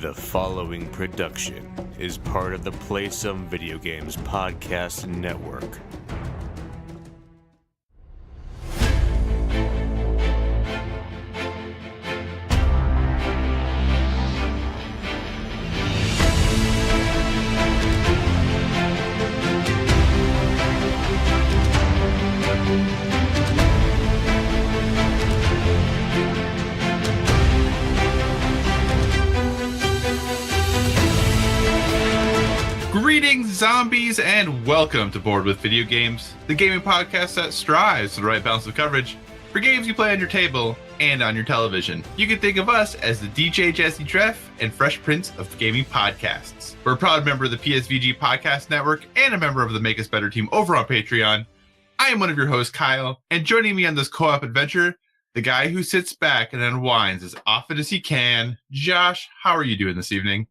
The following production is part of the Play Some Video Games podcast network. Greetings, zombies, and welcome to Bored with Video Games, the gaming podcast that strives for the right balance of coverage for games you play on your table and on your television. You can think of us as the DJ Jazzy Jeff and Fresh Prince of gaming podcasts. We're a proud member of the PSVG Podcast Network and a member of the Make Us Better team over on Patreon. I am one of your hosts, Kyle, and joining me on this co-op adventure, the guy who sits back and unwinds as often as he can, Josh. How are you doing this evening?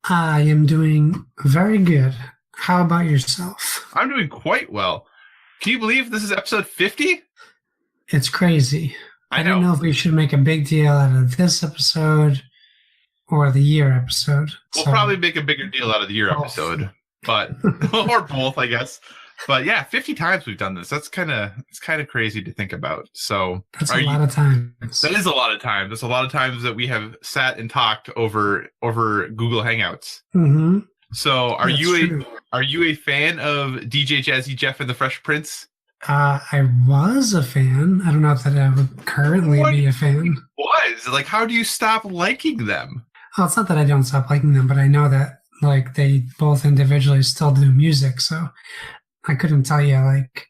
I am doing very good. How about yourself? I'm doing quite well. Can you believe this is episode 50? It's crazy. I don't know if we should make a big deal out of this episode or the year episode. We'll probably make a bigger deal out of the year episode, but or both, I guess. But yeah, 50 times we've done this. It's kind of crazy to think about. So that's a lot of times. That is a lot of times. That's a lot of times that we have sat and talked over Google Hangouts. Mm-hmm. So are you a fan of DJ Jazzy Jeff and the Fresh Prince? I was a fan. I don't know if that I would currently be a fan. Like, how do you stop liking them? Well, it's not that I don't stop liking them, but I know that like they both individually still do music, so I couldn't tell you like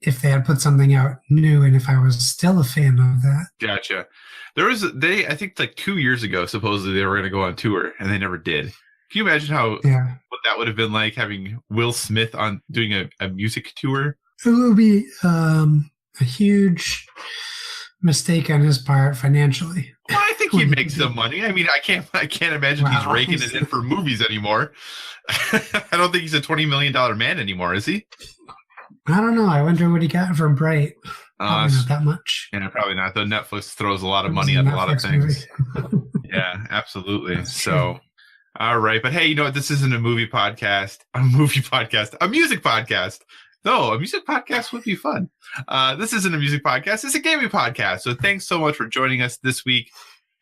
if they had put something out new and if I was still a fan of that. Gotcha. I think like 2 years ago, supposedly they were going to go on tour and they never did. Can you imagine what that would have been like having Will Smith on doing a music tour? It would be a huge mistake on his part financially. Well, I think he'd make some money. I mean, I can't imagine he's raking it in for movies anymore. I don't think he's a $20 million man anymore, is he? I don't know. I wonder what he got for Bright. Probably not that much. Yeah, probably not. Though Netflix throws a lot of money at a lot of things. Yeah, absolutely. So, all right. But hey, you know what? This isn't a movie podcast. A music podcast. No, a music podcast would be fun. This isn't a music podcast. It's a gaming podcast. So thanks so much for joining us this week.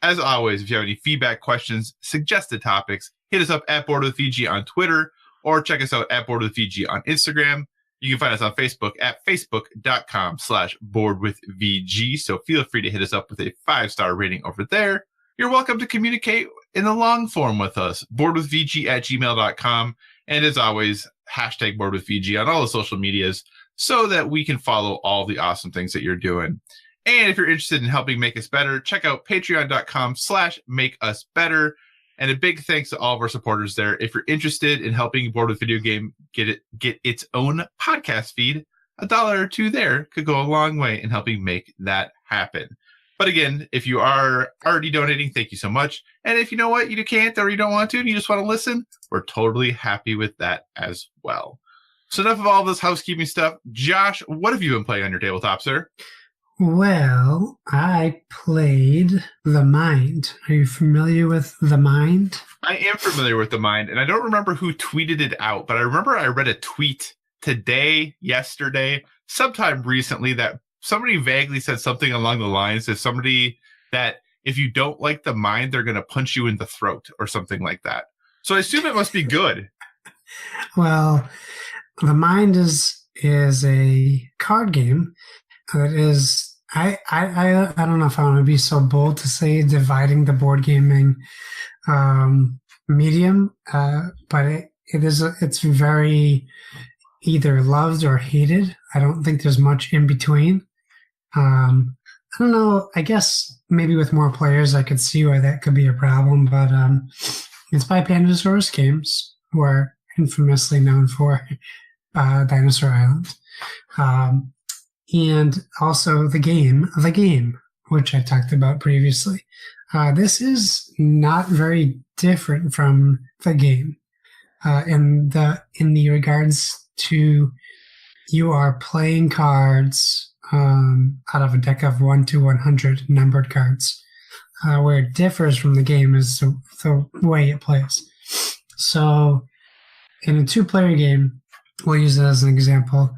As always, if you have any feedback, questions, suggested topics, hit us up at Bored with VG on Twitter or check us out at Bored with VG on Instagram. You can find us on Facebook at facebook.com/boredwithvg. So feel free to hit us up with a 5-star rating over there. You're welcome to communicate in the long form with us, boredwithvg@gmail.com. And as always, hashtag boredwithvg on all the social medias so that we can follow all the awesome things that you're doing. And if you're interested in helping make us better, check out patreon.com/makeusbetter. And a big thanks to all of our supporters there. If you're interested in helping Bored with Video Game get its own podcast feed, $1 or $2 there could go a long way in helping make that happen. But again, if you are already donating, thank you so much. And if you know what, you can't or you don't want to and you just want to listen, we're totally happy with that as well. So enough of all this housekeeping stuff. Josh, what have you been playing on your tabletop, sir? Well, I played The Mind. Are you familiar with The Mind? I am familiar with The Mind, and I don't remember who tweeted it out, but I remember I read a tweet yesterday, sometime recently, that somebody vaguely said something along the lines of somebody that if you don't like The Mind, they're going to punch you in the throat or something like that. So I assume it must be good. Well, The Mind is a card game that is, I don't know if I want to be so bold to say dividing the board gaming medium, but it's very either loved or hated. I don't think there's much in between. I don't know. I guess maybe with more players, I could see why that could be a problem, but it's by Pandasaurus Games, who are infamously known for Dinosaur Island. And also the game, which I talked about previously. This is not very different from the game in the regards to you are playing cards out of a deck of 1 to 100 numbered cards. where it differs from the game is the way it plays. So in a 2-player game, we'll use it as an example,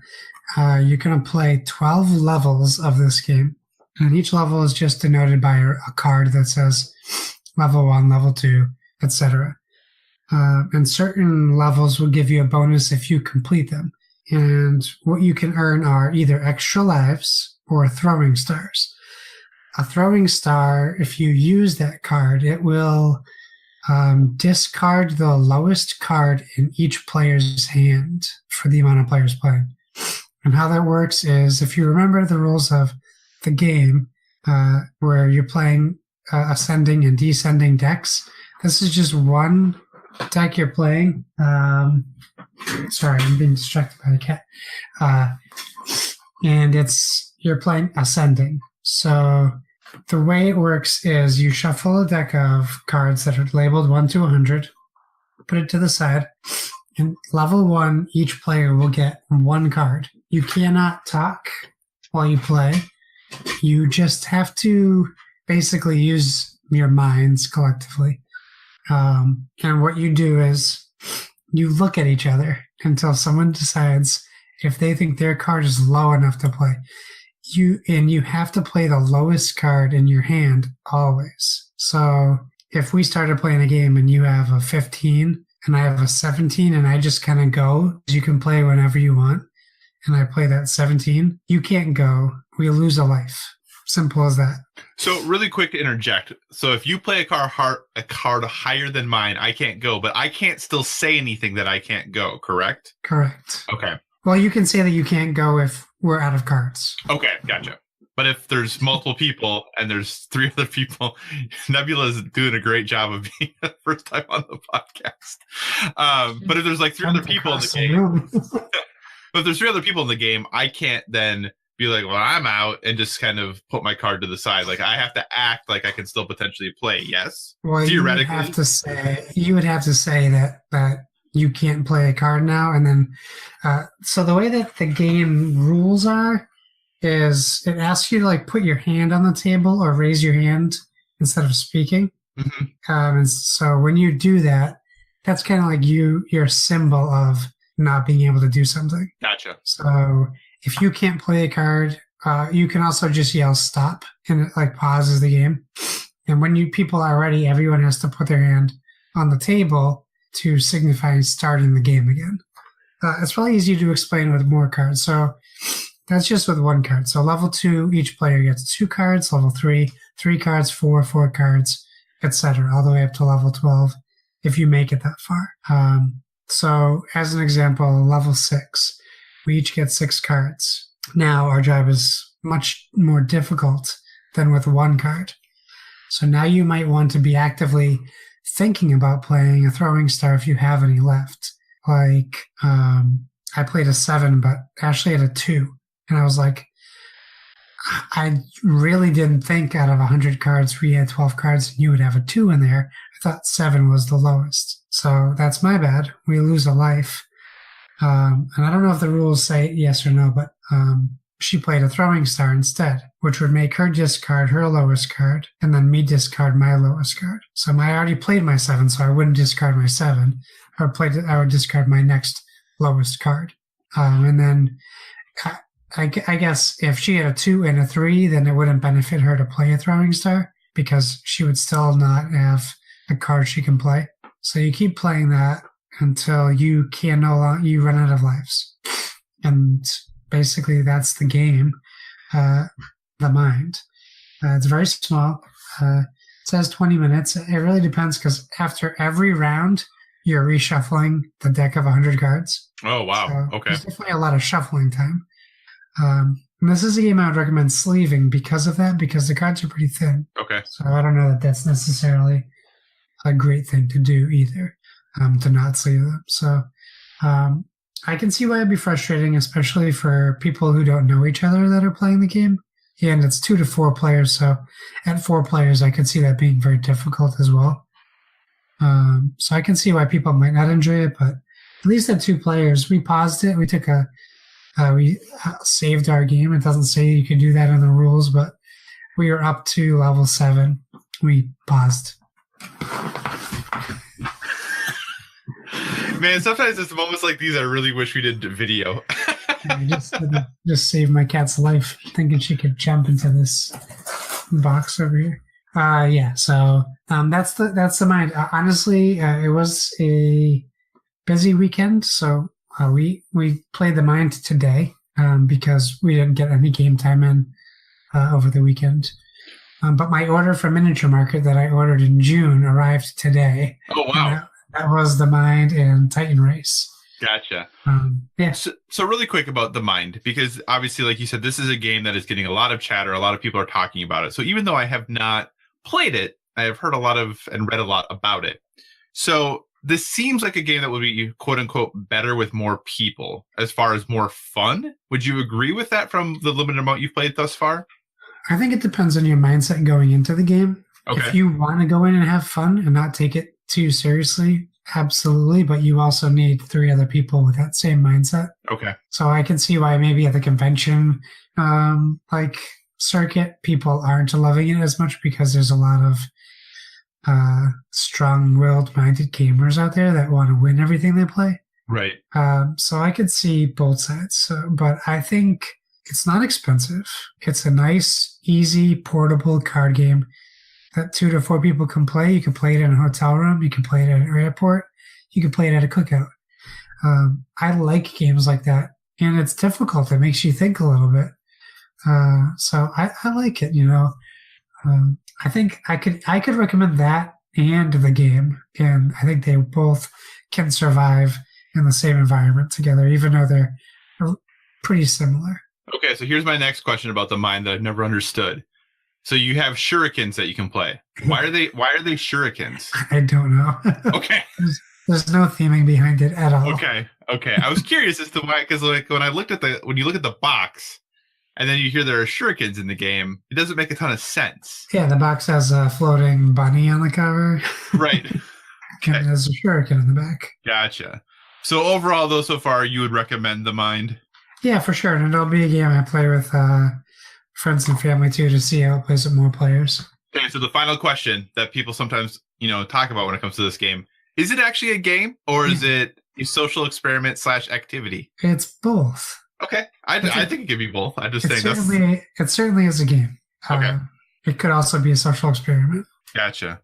you're going to play 12 levels of this game. And each level is just denoted by a card that says level 1, level 2, etc. And certain levels will give you a bonus if you complete them. And what you can earn are either extra lives or throwing stars. A throwing star, if you use that card, it will discard the lowest card in each player's hand for the amount of players playing. And how that works is, if you remember the rules of the game, where you're playing ascending and descending decks, this is just one deck you're playing. Sorry, I'm being distracted by the cat. And you're playing ascending. So the way it works is you shuffle a deck of cards that are labeled 1 to 100, put it to the side, and level 1, each player will get 1 card. You cannot talk while you play. You just have to basically use your minds collectively. And what you do is you look at each other until someone decides if they think their card is low enough to play. You have to play the lowest card in your hand always. So if we started playing a game and you have a 15 and I have a 17 and I just kind of go, you can play whenever you want, and I play that 17, you can't go. We lose a life. Simple as that. So really quick to interject. So if you play a card higher than mine, I can't go, but I can't still say anything that I can't go, correct? Correct. Okay. Well, you can say that you can't go if we're out of cards. Okay, gotcha. But if there's multiple people and there's 3 other people, Nebula's doing a great job of being the first time on the podcast. But if there's like 3 other people in the game, but if there's 3 other people in the game, I can't then be like, well, I'm out, and just kind of put my card to the side. Like, I have to act like I can still potentially play. Yes. Well, theoretically, you would have to say that you can't play a card now, and then so the way that the game rules are is it asks you to like put your hand on the table or raise your hand instead of speaking. Mm-hmm. And so when you do that, that's kind of like your symbol of not being able to do something. Gotcha. So if you can't play a card, you can also just yell stop, and it like pauses the game. And when people are ready, everyone has to put their hand on the table to signify starting the game again. It's really easy to explain with more cards. So that's just with 1 card. So level 2, each player gets 2 cards. Level 3, 3 cards, 4 cards, etc., all the way up to level 12 if you make it that far. So as an example, level 6, we each get 6 cards. Now our job is much more difficult than with 1 card. So now you might want to be actively thinking about playing a throwing star if you have any left. Like, I played a 7, but Ashley had a 2. And I was like, I really didn't think out of 100 cards, we had 12 cards, and you would have a 2 in there. I thought 7 was the lowest. So that's my bad. We lose a life. And I don't know if the rules say yes or no, but she played a throwing star instead, which would make her discard her lowest card, and then me discard my lowest card. So I already played my 7, so I wouldn't discard my 7. I would discard my next lowest card. And then I guess if she had a 2 and a 3, then it wouldn't benefit her to play a throwing star because she would still not have a card she can play. So you keep playing that until you can you run out of lives. And basically that's the game, the mind. It's very small. It says 20 minutes. It really depends because after every round, you're reshuffling the deck of 100 cards. Oh, wow. So okay. There's definitely a lot of shuffling time. And this is a game I would recommend sleeving because of that, because the cards are pretty thin. Okay. So I don't know that that's necessarily a great thing to do either, to not sleeve them. So I can see why it'd be frustrating, especially for people who don't know each other that are playing the game. And it's 2 to 4 players, so at 4 players, I could see that being very difficult as well. So I can see why people might not enjoy it, but at least at 2 players, we paused it. We took we saved our game. It doesn't say you can do that in the rules, but we were up to level 7. we paused. Man, sometimes it's moments like these I really wish we did video. I just saved my cat's life, thinking she could jump into this box over here. So that's the mind. Honestly, it was a busy weekend, so we played the mind today because we didn't get any game time in over the weekend. But my order for Miniature Market that I ordered in June arrived today. Oh wow! That was the Mind and Titan Race. Gotcha. Yeah. So really quick about the Mind, because obviously, like you said, this is a game that is getting a lot of chatter. A lot of people are talking about it. So even though I have not played it, I have heard a lot of and read a lot about it. So this seems like a game that would be quote unquote better with more people as far as more fun. Would you agree with that from the limited amount you've played thus far? I think it depends on your mindset going into the game. Okay. If you want to go in and have fun and not take it too seriously, absolutely. But you also need 3 other people with that same mindset. Okay. So I can see why maybe at the convention, like circuit, people aren't loving it as much because there's a lot of strong-willed minded gamers out there that want to win everything they play. Right. So I could see both sides. But I think it's not expensive. It's a nice, easy, portable card game that 2 to 4 people can play. You can play it in a hotel room. You can play it at an airport. You can play it at a cookout. I like games like that. And it's difficult. It makes you think a little bit. So I like it, you know. I think I could recommend that and the game. And I think they both can survive in the same environment together, even though they're pretty similar. Okay, so here's my next question about the Mind that I've never understood. So you have shurikens that you can play. Why are they shurikens? I don't know. Okay. There's no theming behind it at all. Okay. I was curious as to why, because like when you look at the box, and then you hear there are shurikens in the game, it doesn't make a ton of sense. Yeah, the box has a floating bunny on the cover. Right. And there's a shuriken in the back. Gotcha. So overall, though, so far, you would recommend the Mind? Yeah, for sure. And it'll be a game I play with friends and family, too, to see how it plays with more players. Okay, so the final question that people sometimes, talk about when it comes to this game, is it actually a game, or is it a social experiment / activity? It's both. Okay, I think it could be both. I just think it certainly is a game. Okay. It could also be a social experiment. Gotcha.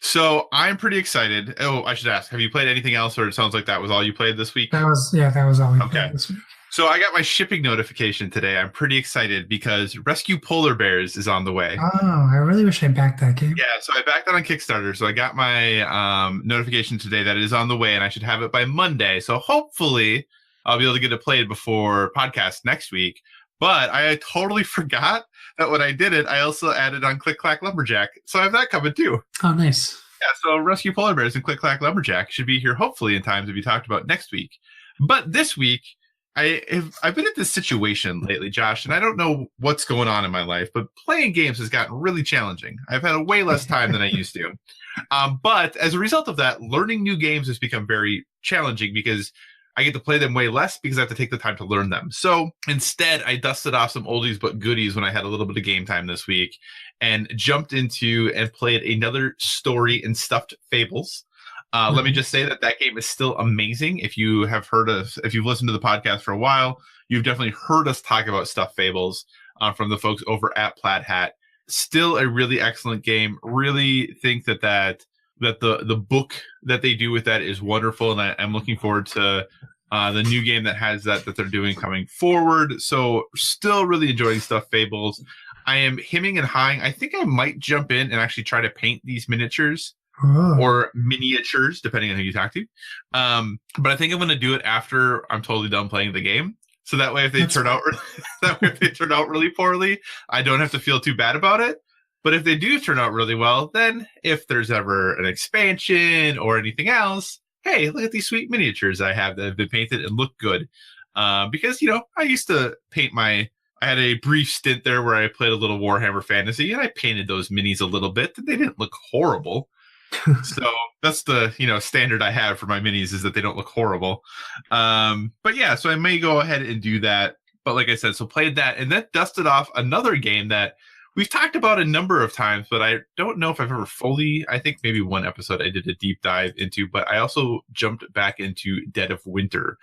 So I'm pretty excited. Oh, I should ask, have you played anything else, or it sounds like that was all you played this week? That was all we played this week. So I got my shipping notification today. I'm pretty excited because Rescue Polar Bears is on the way. Oh, I really wish I backed that game. Yeah, so I backed that on Kickstarter. So I got my notification today that it is on the way, and I should have it by Monday. So hopefully I'll be able to get it played before podcast next week. But I totally forgot that when I did it, I also added on Click Clack Lumberjack. So I have that coming too. Oh, nice. Yeah, so Rescue Polar Bears and Click Clack Lumberjack should be here hopefully in time to be talked about next week. But this week, I've been in this situation lately, Josh, and I don't know what's going on in my life, but playing games has gotten really challenging. I've had way less time than I used to. But as a result of that, learning new games has become very challenging because I get to play them way less because I have to take the time to learn them. So instead, I dusted off some oldies but goodies when I had a little bit of game time this week and jumped into and played another story in stuffed Fables. Let me just say that game is still amazing. If you've listened to the podcast for a while, you've definitely heard us talk about Stuffed Fables from the folks over at Plaid Hat. Still a really excellent game. Really think that the book that they do with that is wonderful, and I'm looking forward to the new game that has that they're doing coming forward. So still really enjoying Stuffed Fables. I am hemming and hawing. I think I might jump in and actually try to paint these miniatures. Oh. Or miniatures, depending on who you talk to. But I think I'm going to do it after I'm totally done playing the game. So that way, if they turn out really poorly, I don't have to feel too bad about it. But if they do turn out really well, then if there's ever an expansion or anything else, hey, look at these sweet miniatures I have that have been painted and look good. Because, I used to paint I had a brief stint there where I played a little Warhammer Fantasy, and I painted those minis a little bit, and they didn't look horrible. So that's the standard I have for my minis, is that they don't look horrible. But yeah, so I may go ahead and do that. But like I said, so played that and then dusted off another game that we've talked about a number of times, but I don't know if I've ever fully, I think maybe one episode I did a deep dive into, but I also jumped back into Dead of Winter.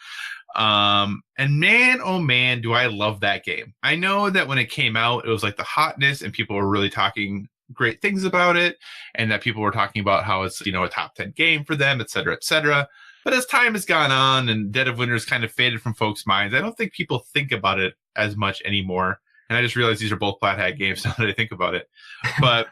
And man, oh man, do I love that game. I know that when it came out, it was like the hotness and people were really talking great things about it, and that people were talking about how it's, you know, a top 10 game for them, et cetera, et cetera. But as time has gone on and Dead of Winter has kind of faded from folks' minds, I don't think people think about it as much anymore. And I just realized these are both Plat Hat games now that I think about it. But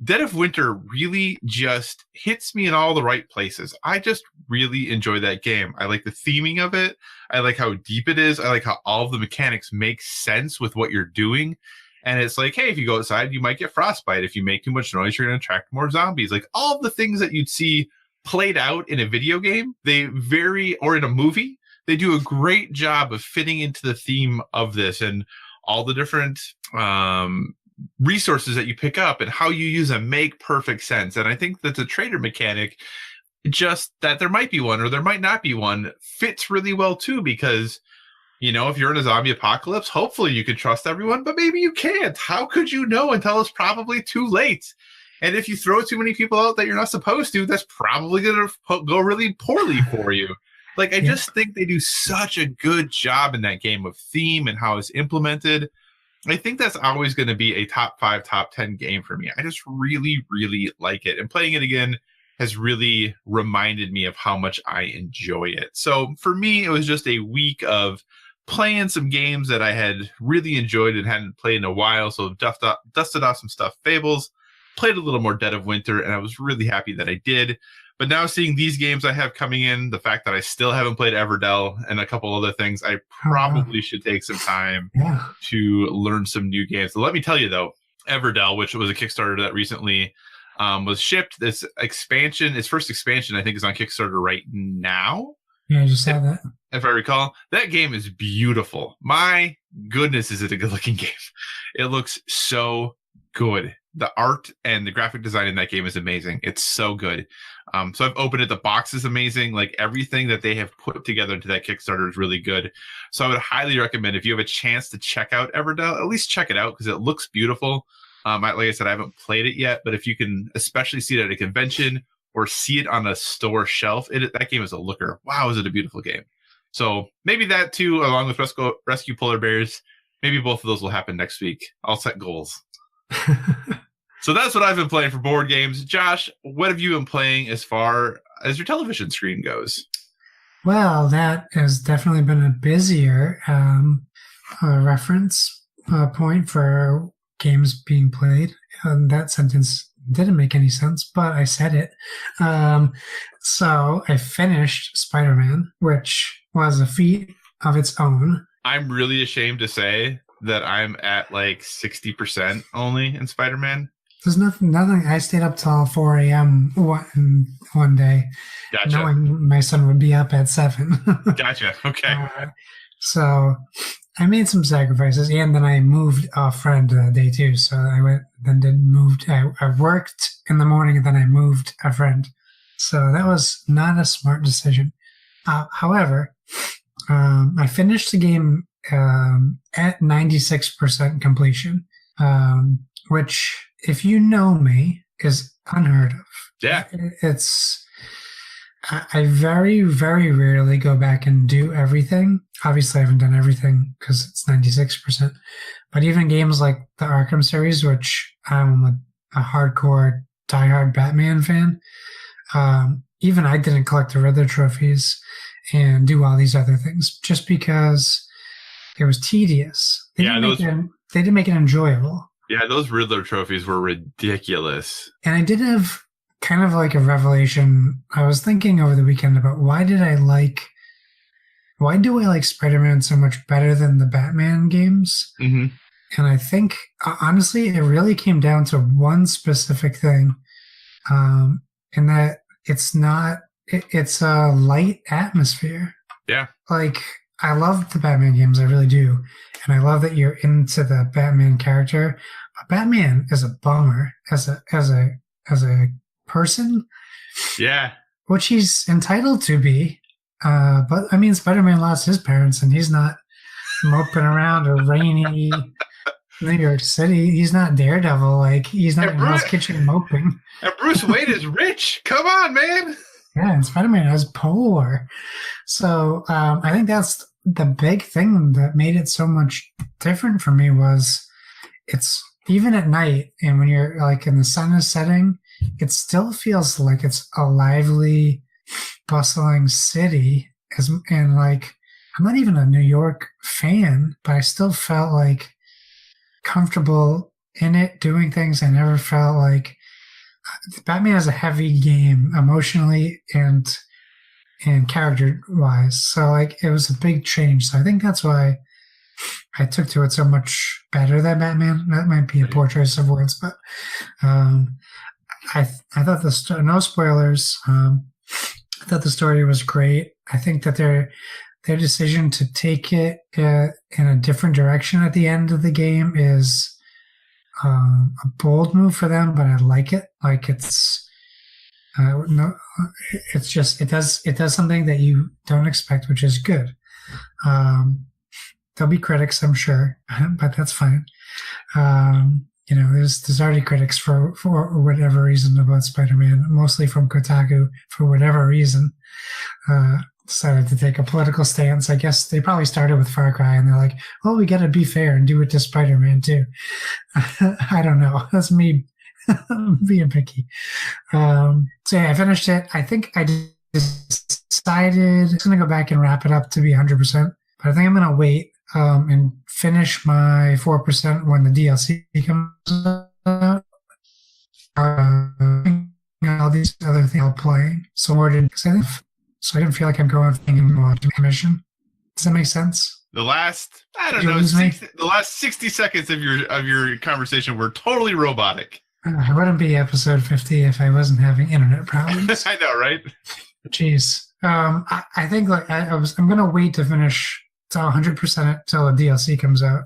Dead of Winter really just hits me in all the right places. I just really enjoy that game. I like the theming of it. I like how deep it is. I like how all of the mechanics make sense with what you're doing. And it's like, hey, if you go outside, you might get frostbite. If you make too much noise, you're going to attract more zombies. Like all of the things that you'd see played out in a video game, or in a movie, they do a great job of fitting into the theme of this and all the different resources that you pick up and how you use them make perfect sense. And I think that the trader mechanic, just that there might be one or there might not be one, fits really well too, because, you know, if you're in a zombie apocalypse, hopefully you can trust everyone, but maybe you can't. How could you know until it's probably too late? And if you throw too many people out that you're not supposed to, that's probably going to go really poorly for you. Like, I just think they do such a good job in that game of theme and how it's implemented. I think that's always going to be a top 5, top 10 game for me. I just really, really like it. And playing it again has really reminded me of how much I enjoy it. So for me, it was just a week of playing some games that I had really enjoyed and hadn't played in a while. So dusted off some stuff, Fables, played a little more Dead of Winter, and I was really happy that I did. But now seeing these games I have coming in, the fact that I still haven't played Everdell and a couple other things, I probably should take some time to learn some new games. So let me tell you, though, Everdell, which was a Kickstarter that recently was shipped, this expansion, its first expansion, I think, is on Kickstarter right now. Yeah, I just saw that. If I recall, that game is beautiful. My goodness, is it a good-looking game. It looks so good. The art and the graphic design in that game is amazing. It's so good. So I've opened it. The box is amazing. Like everything that they have put together into that Kickstarter is really good. So I would highly recommend, if you have a chance to check out Everdell, at least check it out because it looks beautiful. Like I said, I haven't played it yet, but if you can especially see it at a convention or see it on a store shelf, that game is a looker. Wow, is it a beautiful game. So maybe that too, along with Rescue Polar Bears, maybe both of those will happen next week. I'll set goals. So that's what I've been playing for board games. Josh, what have you been playing as far as your television screen goes? Well, that has definitely been a busier reference point for games being played. That sentence didn't make any sense, but I said it. So I finished Spider-Man, which was a feat of its own. I'm really ashamed to say that I'm at like 60% only in Spider-Man. There's nothing. I stayed up till 4 a.m. one day, knowing my son would be up at 7. Gotcha. Okay. So I made some sacrifices, and then I moved a friend that day too. So I worked in the morning, and then I moved a friend. So that was not a smart decision. However, I finished the game at 96% completion, which, if you know me, is unheard of. Yeah. I very, very rarely go back and do everything. Obviously, I haven't done everything because it's 96%. But even games like the Arkham series, which I'm a hardcore, diehard Batman fan, even I didn't collect the Riddler trophies and do all these other things just because it was tedious. They didn't make it enjoyable. Yeah, those Riddler trophies were ridiculous. And I did have kind of like a revelation. I was thinking over the weekend about why do I like Spider-Man so much better than the Batman games? Mm-hmm. And I think, honestly, it really came down to one specific thing, in that it's a light atmosphere. Yeah. Like, I love the Batman games, I really do. And I love that you're into the Batman character. But Batman is a bummer as a person. Yeah. Which he's entitled to be. But I mean, Spider-Man lost his parents and he's not moping around a rainy New York City. He's not Daredevil. Like, he's not in Hell's Kitchen moping. And Bruce Wayne is rich. Come on, man. Yeah, and Spider-Man is poor. So I think that's the big thing that made it so much different for me was it's even at night and when you're like and the sun is setting, it still feels like it's a lively, bustling city. And like, I'm not even a New York fan, but I still felt like comfortable in it, doing things. I never felt like Batman is a heavy game emotionally and character wise. So like it was a big change. So I think that's why I took to it so much better than Batman. That might be a poor choice of words, but I thought no spoilers. I thought the story was great. I think that their decision to take it in a different direction at the end of the game is a bold move for them, but I like it. Like it's just it does something that you don't expect, which is good. There'll be critics, I'm sure, but that's fine. There's already critics for whatever reason about Spider-Man, mostly from Kotaku for whatever reason. Decided to take a political stance. I guess they probably started with Far Cry and they're like, well, we got to be fair and do it to Spider-Man too. I don't know. That's me being picky. So yeah, I finished it. I think I decided I'm going to go back and wrap it up to be 100%, but I think I'm going to wait and finish my 4% when the DLC comes out. All these other things I'll play. So I didn't feel like I'm going to mission. Does that make sense? The last, the last 60 seconds of your conversation were totally robotic. I wouldn't be episode 50 if I wasn't having internet problems. I know, right? Jeez. I think like I'm going to wait to finish to 100% till the DLC comes out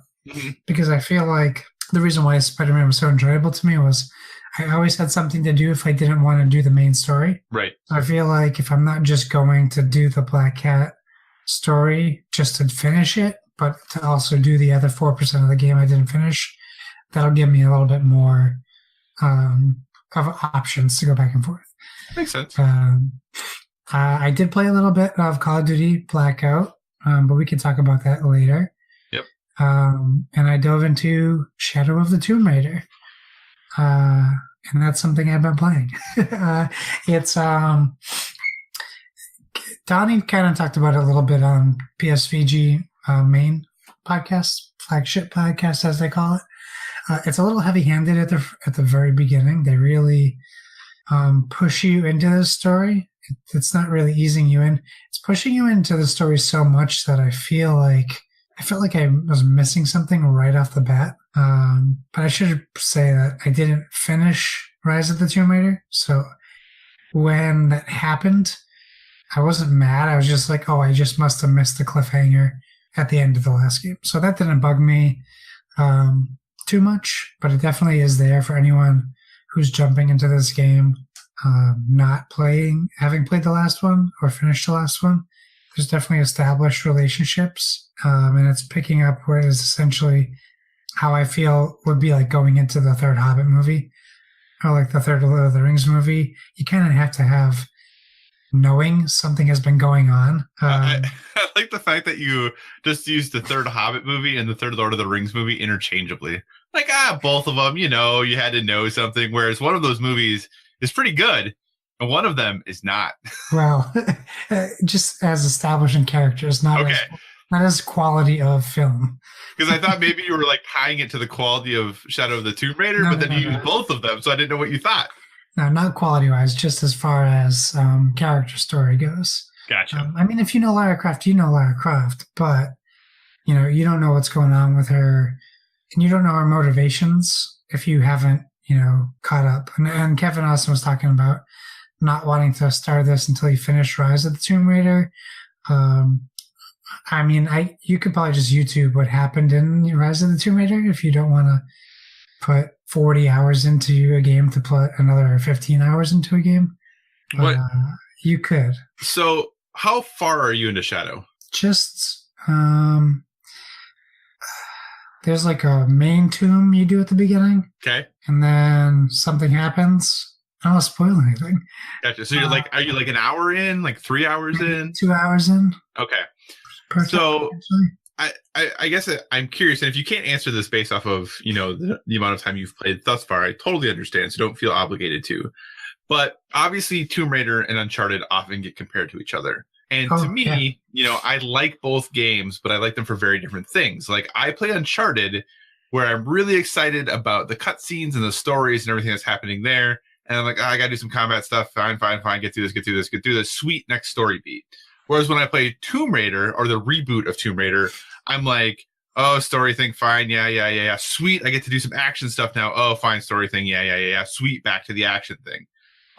because I feel like the reason why Spider-Man was so enjoyable to me was I always had something to do if I didn't want to do the main story. Right. So I feel like if I'm not just going to do the Black Cat story just to finish it, but to also do the other 4% of the game I didn't finish, that'll give me a little bit more of options to go back and forth. Makes sense. I did play a little bit of Call of Duty Blackout, but we can talk about that later. Yep. And I dove into Shadow of the Tomb Raider. And that's something I've been playing. It's Donnie kind of talked about it a little bit on PSVG main podcast, flagship podcast as they call it. It's a little heavy-handed at the very beginning. They really push you into the story. It's not really easing you in. It's pushing you into the story so much that I felt like I was missing something right off the bat. But I should say that I didn't finish Rise of the Tomb Raider. So when that happened, I wasn't mad. I was just like, oh, I just must have missed the cliffhanger at the end of the last game. So that didn't bug me too much, but it definitely is there for anyone who's jumping into this game, having played the last one or finished the last one. There's definitely established relationships, and it's picking up where it is essentially how I feel would be like going into the third Hobbit movie or like the third Lord of the Rings movie. You kind of have to have knowing something has been going on. I like the fact that you just used the third Hobbit movie and the third Lord of the Rings movie interchangeably. Like, both of them, you had to know something, whereas one of those movies is pretty good. And one of them is not. Well, just as establishing characters, not as quality of film. Because I thought maybe you were like tying it to the quality of Shadow of the Tomb Raider, but then you used both of them, so I didn't know what you thought. No, not quality-wise, just as far as character story goes. Gotcha. I mean, if you know Lara Croft, you know Lara Croft, but you don't know what's going on with her, and you don't know her motivations if you haven't, caught up. And Kevin Austin was talking about not wanting to start this until he finished Rise of the Tomb Raider. I mean, you could probably just YouTube what happened in Rise of the Tomb Raider if you don't want to put 40 hours into a game to put another 15 hours into a game. What? You could. So how far are you into Shadow? Just, there's like a main tomb you do at the beginning. Okay. And then something happens. I don't want to spoil anything. Gotcha. So are you like an hour in, like 3 hours in? 2 hours in. Okay. So I guess I'm curious, and if you can't answer this based off of, the amount of time you've played thus far, I totally understand. So don't feel obligated to. But obviously Tomb Raider and Uncharted often get compared to each other. And to me, I like both games, but I like them for very different things. Like I play Uncharted where I'm really excited about the cutscenes and the stories and everything that's happening there. And I'm like, I got to do some combat stuff. Fine. Get through this. Sweet, next story beat. Whereas when I play Tomb Raider or the reboot of Tomb Raider, I'm like, oh, story thing, fine. Yeah. Sweet, I get to do some action stuff now. Oh, fine, story thing. Yeah. Sweet, back to the action thing.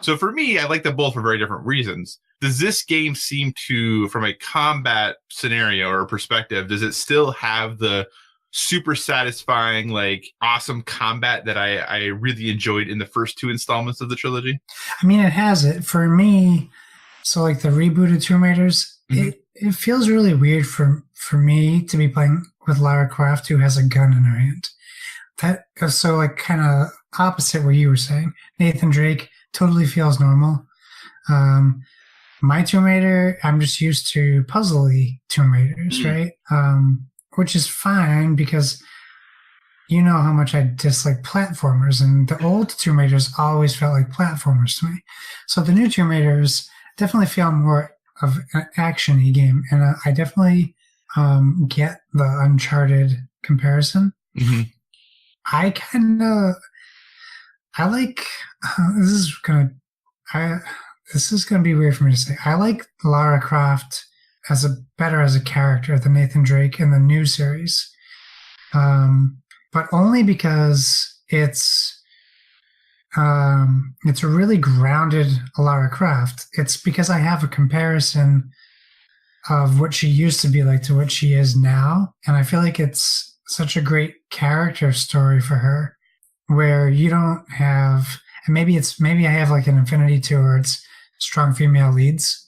So for me, I like them both for very different reasons. Does this game seem to, from a combat scenario or perspective, does it still have the super satisfying, like awesome combat that I really enjoyed in the first two installments of the trilogy? I mean, it has it for me. So like the rebooted Tomb Raiders, it feels really weird for me to be playing with Lara Croft, who has a gun in her hand. That goes so like kind of opposite what you were saying. Nathan Drake totally feels normal. My Tomb Raider, I'm just used to puzzly Tomb Raiders, right? Which is fine because you know how much I dislike platformers, and the old Tomb Raiders always felt like platformers to me. So the new Tomb Raiders definitely feel more of an action-y game, and I definitely get the Uncharted comparison. I like this is gonna be weird for me to say. I like Lara Croft better as a character than Nathan Drake in the new series, but only because it's a really grounded Lara Croft. It's because I have a comparison of what she used to be like to what she is now, and I feel like it's such a great character story for her, where you don't have, and maybe I have like an affinity towards strong female leads.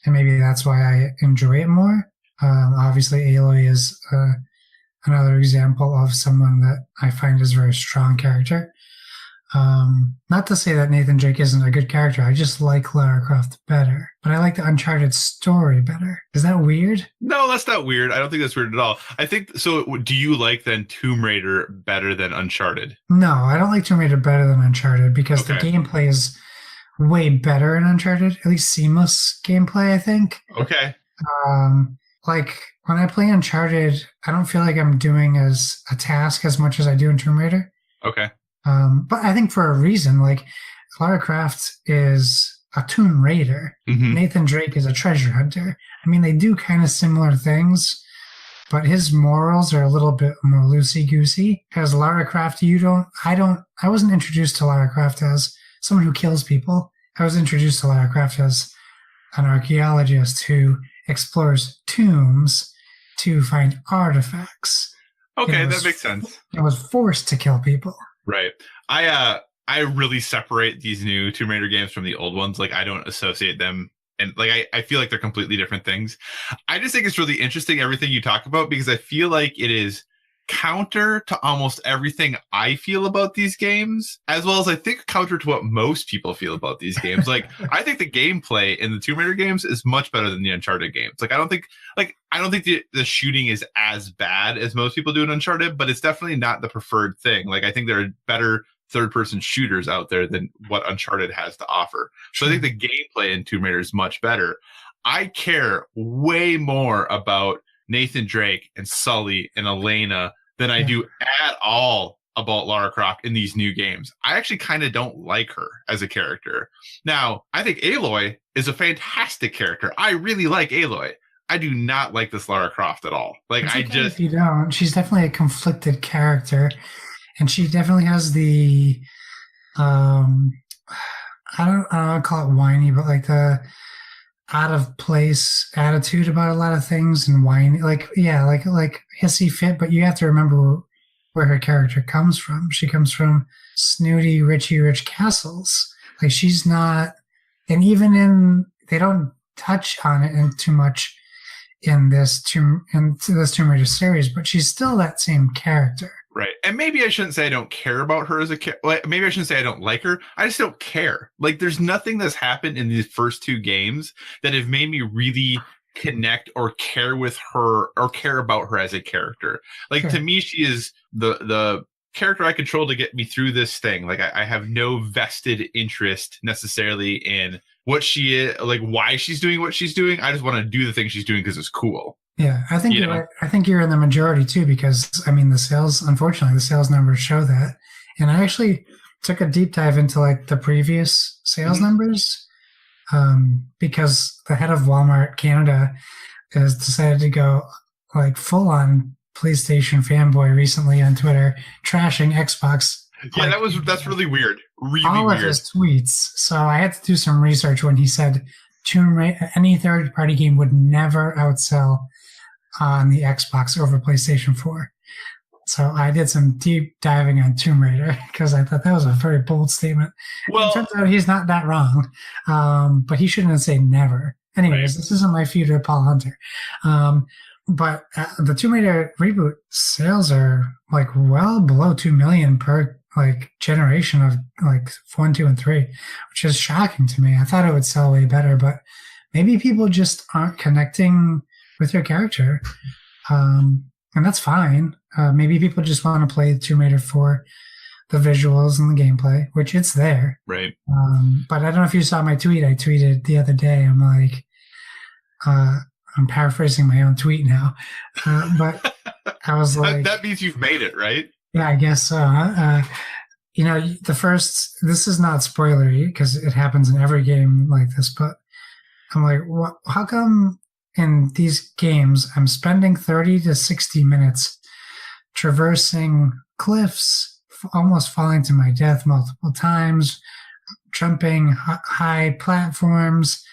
And maybe that's why I enjoy it more. Obviously, Aloy is another example of someone that I find is a very strong character. Not to say that Nathan Drake isn't a good character. I just like Lara Croft better. But I like the Uncharted story better. Is that weird? No, that's not weird. I don't think that's weird at all. I think, so do you like then Tomb Raider better than Uncharted? No, I don't like Tomb Raider better than Uncharted because the gameplay is way better in Uncharted, at least seamless gameplay, I think. Okay. Like when I play Uncharted, I don't feel like I'm doing as a task as much as I do in Tomb Raider. Okay. But I think for a reason, like Lara Croft is a Tomb Raider. Nathan Drake is a treasure hunter. I mean, they do kind of similar things, but his morals are a little bit more loosey-goosey. As Lara Croft, I wasn't introduced to Lara Croft as someone who kills people. I was introduced to Lara Croft as an archaeologist who explores tombs to find artifacts. Okay, that makes sense. I was forced to kill people. Right. I really separate these new Tomb Raider games from the old ones. Like I don't associate them, and like I feel like they're completely different things. I just think it's really interesting everything you talk about, because I feel like it is counter to almost everything I feel about these games, as well as I think counter to what most people feel about these games. Like I think the gameplay in the Tomb Raider games is much better than the Uncharted games. Like I don't think the shooting is as bad as most people do in Uncharted, but it's definitely not the preferred thing. Like I think there are better third-person shooters out there than what Uncharted has to offer. So I think the gameplay in Tomb Raider is much better. I care way more about Nathan Drake and Sully and Elena than I do at all about Lara Croft in these new games. I actually kind of don't like her as a character. Now, I think Aloy is a fantastic character. I really like Aloy. I do not like this Lara Croft at all. Like if you don't, she's definitely a conflicted character, and she definitely has the I don't call it whiny, but like the out of place attitude about a lot of things, and whiny, like hissy fit. But you have to remember where her character comes from. She comes from snooty, rich castles. Like she's not, and even they don't touch on it in too much into this Tomb Raider series, but she's still that same character. Right. And maybe I shouldn't say I don't care about her as a character. Like, maybe I shouldn't say I don't like her. I just don't care. Like, there's nothing that's happened in these first two games that have made me really connect or care with her or care about her as a character. Like, Sure. to me, she is the character I control to get me through this thing. Like, I have no vested interest necessarily in what she is, like why she's doing what she's doing. I just want to do the thing she's doing because it's cool. Yeah, I think you're right. I think you're in the majority too, because I mean, unfortunately, the sales numbers show that. And I actually took a deep dive into like the previous sales numbers, because the head of Walmart Canada has decided to go like full on PlayStation fanboy recently on Twitter, trashing Xbox. Yeah, that's really weird. Really all weird. Of his tweets. So I had to do some research when he said any third party game would never outsell on the Xbox over PlayStation 4. So I did some deep diving on Tomb Raider because I thought that was a very bold statement. Well, it turns out he's not that wrong, but he shouldn't say never. Anyways, This isn't my feud with Paul Hunter. But the Tomb Raider reboot sales are like well below 2 million per like generation of like 1, 2, and 3, which is shocking to me. I thought it would sell way better, but maybe people just aren't connecting with your character, and that's fine. Maybe people just want to play Tomb Raider for the visuals and the gameplay, which it's there. Right. But I don't know if you saw my tweet. I tweeted the other day. I'm like, I'm paraphrasing my own tweet now, but I was like, that means you've made it, right? Yeah, I guess so. This is not spoilery because it happens in every game like this, but I'm like, how come in these games I'm spending 30 to 60 minutes traversing cliffs, almost falling to my death multiple times, jumping high platforms,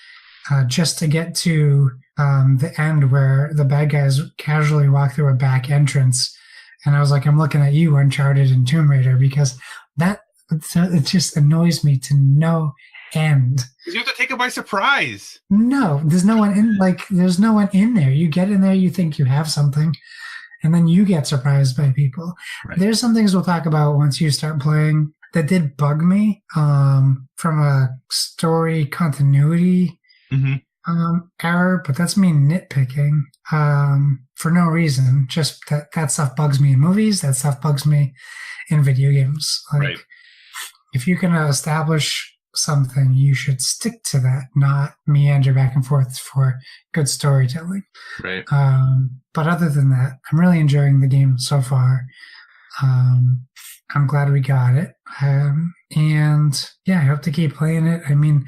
just to get to the end where the bad guys casually walk through a back entrance. And I was like, I'm looking at you, Uncharted and Tomb Raider, because it just annoys me to no end. You have to take it by surprise. No, there's no one in there. You get in there, you think you have something, and then you get surprised by people. Right. There's some things we'll talk about once you start playing that did bug me from a story continuity error, but that's me nitpicking for no reason. Just that stuff bugs me in movies. That stuff bugs me in video games. Like, if you can establish something, you should stick to that, not meander back and forth for good storytelling. Right. But other than that, I'm really enjoying the game so far. I'm glad we got it. And yeah, I hope to keep playing it. I mean,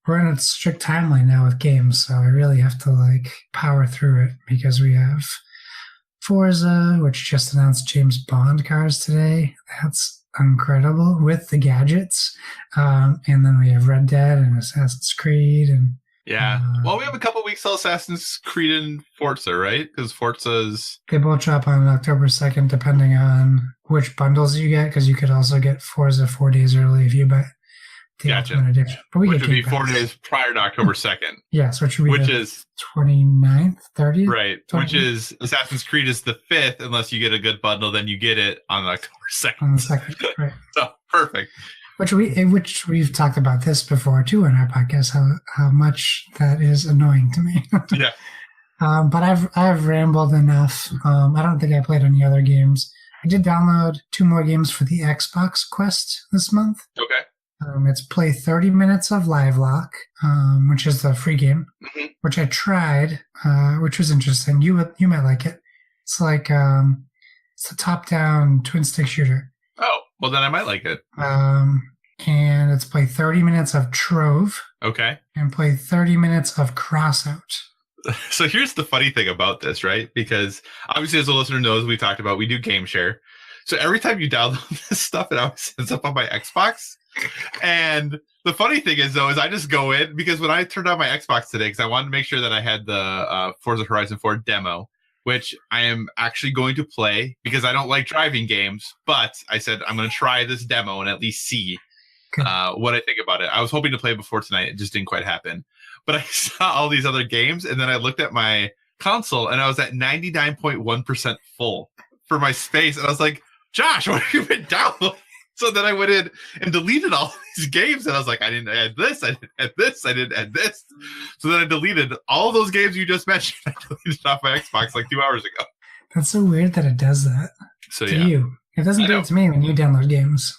we're on a strict timeline now with games, so I really have to like power through it because we have Forza, which just announced James Bond cars today. That's incredible with the gadgets. And then we have Red Dead and Assassin's Creed. And well, we have a couple weeks till Assassin's Creed and Forza, right? Because Forza's... They both drop on October 2nd, depending on which bundles you get, because you could also get Forza 4 days early if you buy the Ultimate Edition. But which would be 4 days prior to October 2nd. Yes, which would be is 29th, 30th? Right, 20th? Which is Assassin's Creed is the 5th, unless you get a good bundle, then you get it on October 2nd. On the 2nd, right. So, perfect. Which we've talked about this before, too, in our podcast, how much that is annoying to me. Yeah. But I've rambled enough. I don't think I played any other games. I did download 2 more games for the Xbox Quest this month. Okay. It's play 30 minutes of Livelock, which is the free game, which I tried, which was interesting. You might like it. It's like it's a top-down twin-stick shooter. Oh, well then I might like it. And it's play 30 minutes of Trove. Okay. And play 30 minutes of Crossout. So here's the funny thing about this, right? Because obviously, as a listener knows, we talked about, we do game share. So every time you download this stuff, it always ends up on my Xbox. And the funny thing is, though, is I just go in, because when I turned on my Xbox today, because I wanted to make sure that I had the Forza Horizon 4 demo, which I am actually going to play because I don't like driving games. But I said I'm going to try this demo and at least see what I think about it. I was hoping to play before tonight. It just didn't quite happen. But I saw all these other games, and then I looked at my console, and I was at 99.1% full for my space. And I was like, Josh, what have you been downloading? So then I went in and deleted all these games, and I was like, I didn't add this, I didn't add this, I didn't add this. So then I deleted all those games you just mentioned. I deleted off my Xbox like 2 hours ago. That's so weird that it does that to you. It doesn't do it to me when you download games.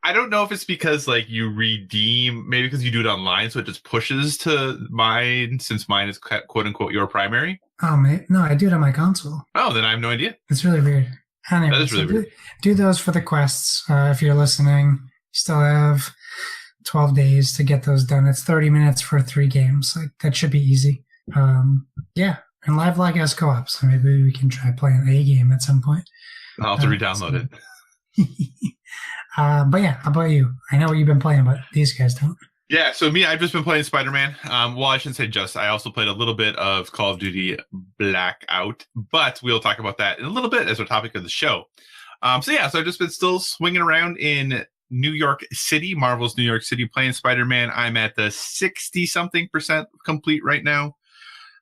I don't know if it's because like you redeem, maybe because you do it online, so it just pushes to mine, since mine is quote unquote your primary. Oh, man. No, I do it on my console. Oh, then I have no idea. It's really weird. Anyway, that is really weird. Do those for the quests. If you're listening, you still have 12 days to get those done. It's 30 minutes for 3 games. Like, that should be easy. Yeah. And Live Log has co-op, so maybe we can try playing a game at some point. I'll have to re-download it. But yeah, how about you? I know what you've been playing, but these guys don't. Yeah, so me, I've just been playing Spider-Man. Well, I shouldn't say just. I also played a little bit of Call of Duty Blackout, but we'll talk about that in a little bit as our topic of the show. So I've just been still swinging around in New York City, Marvel's New York City, playing Spider-Man. I'm at the 60-something% complete right now.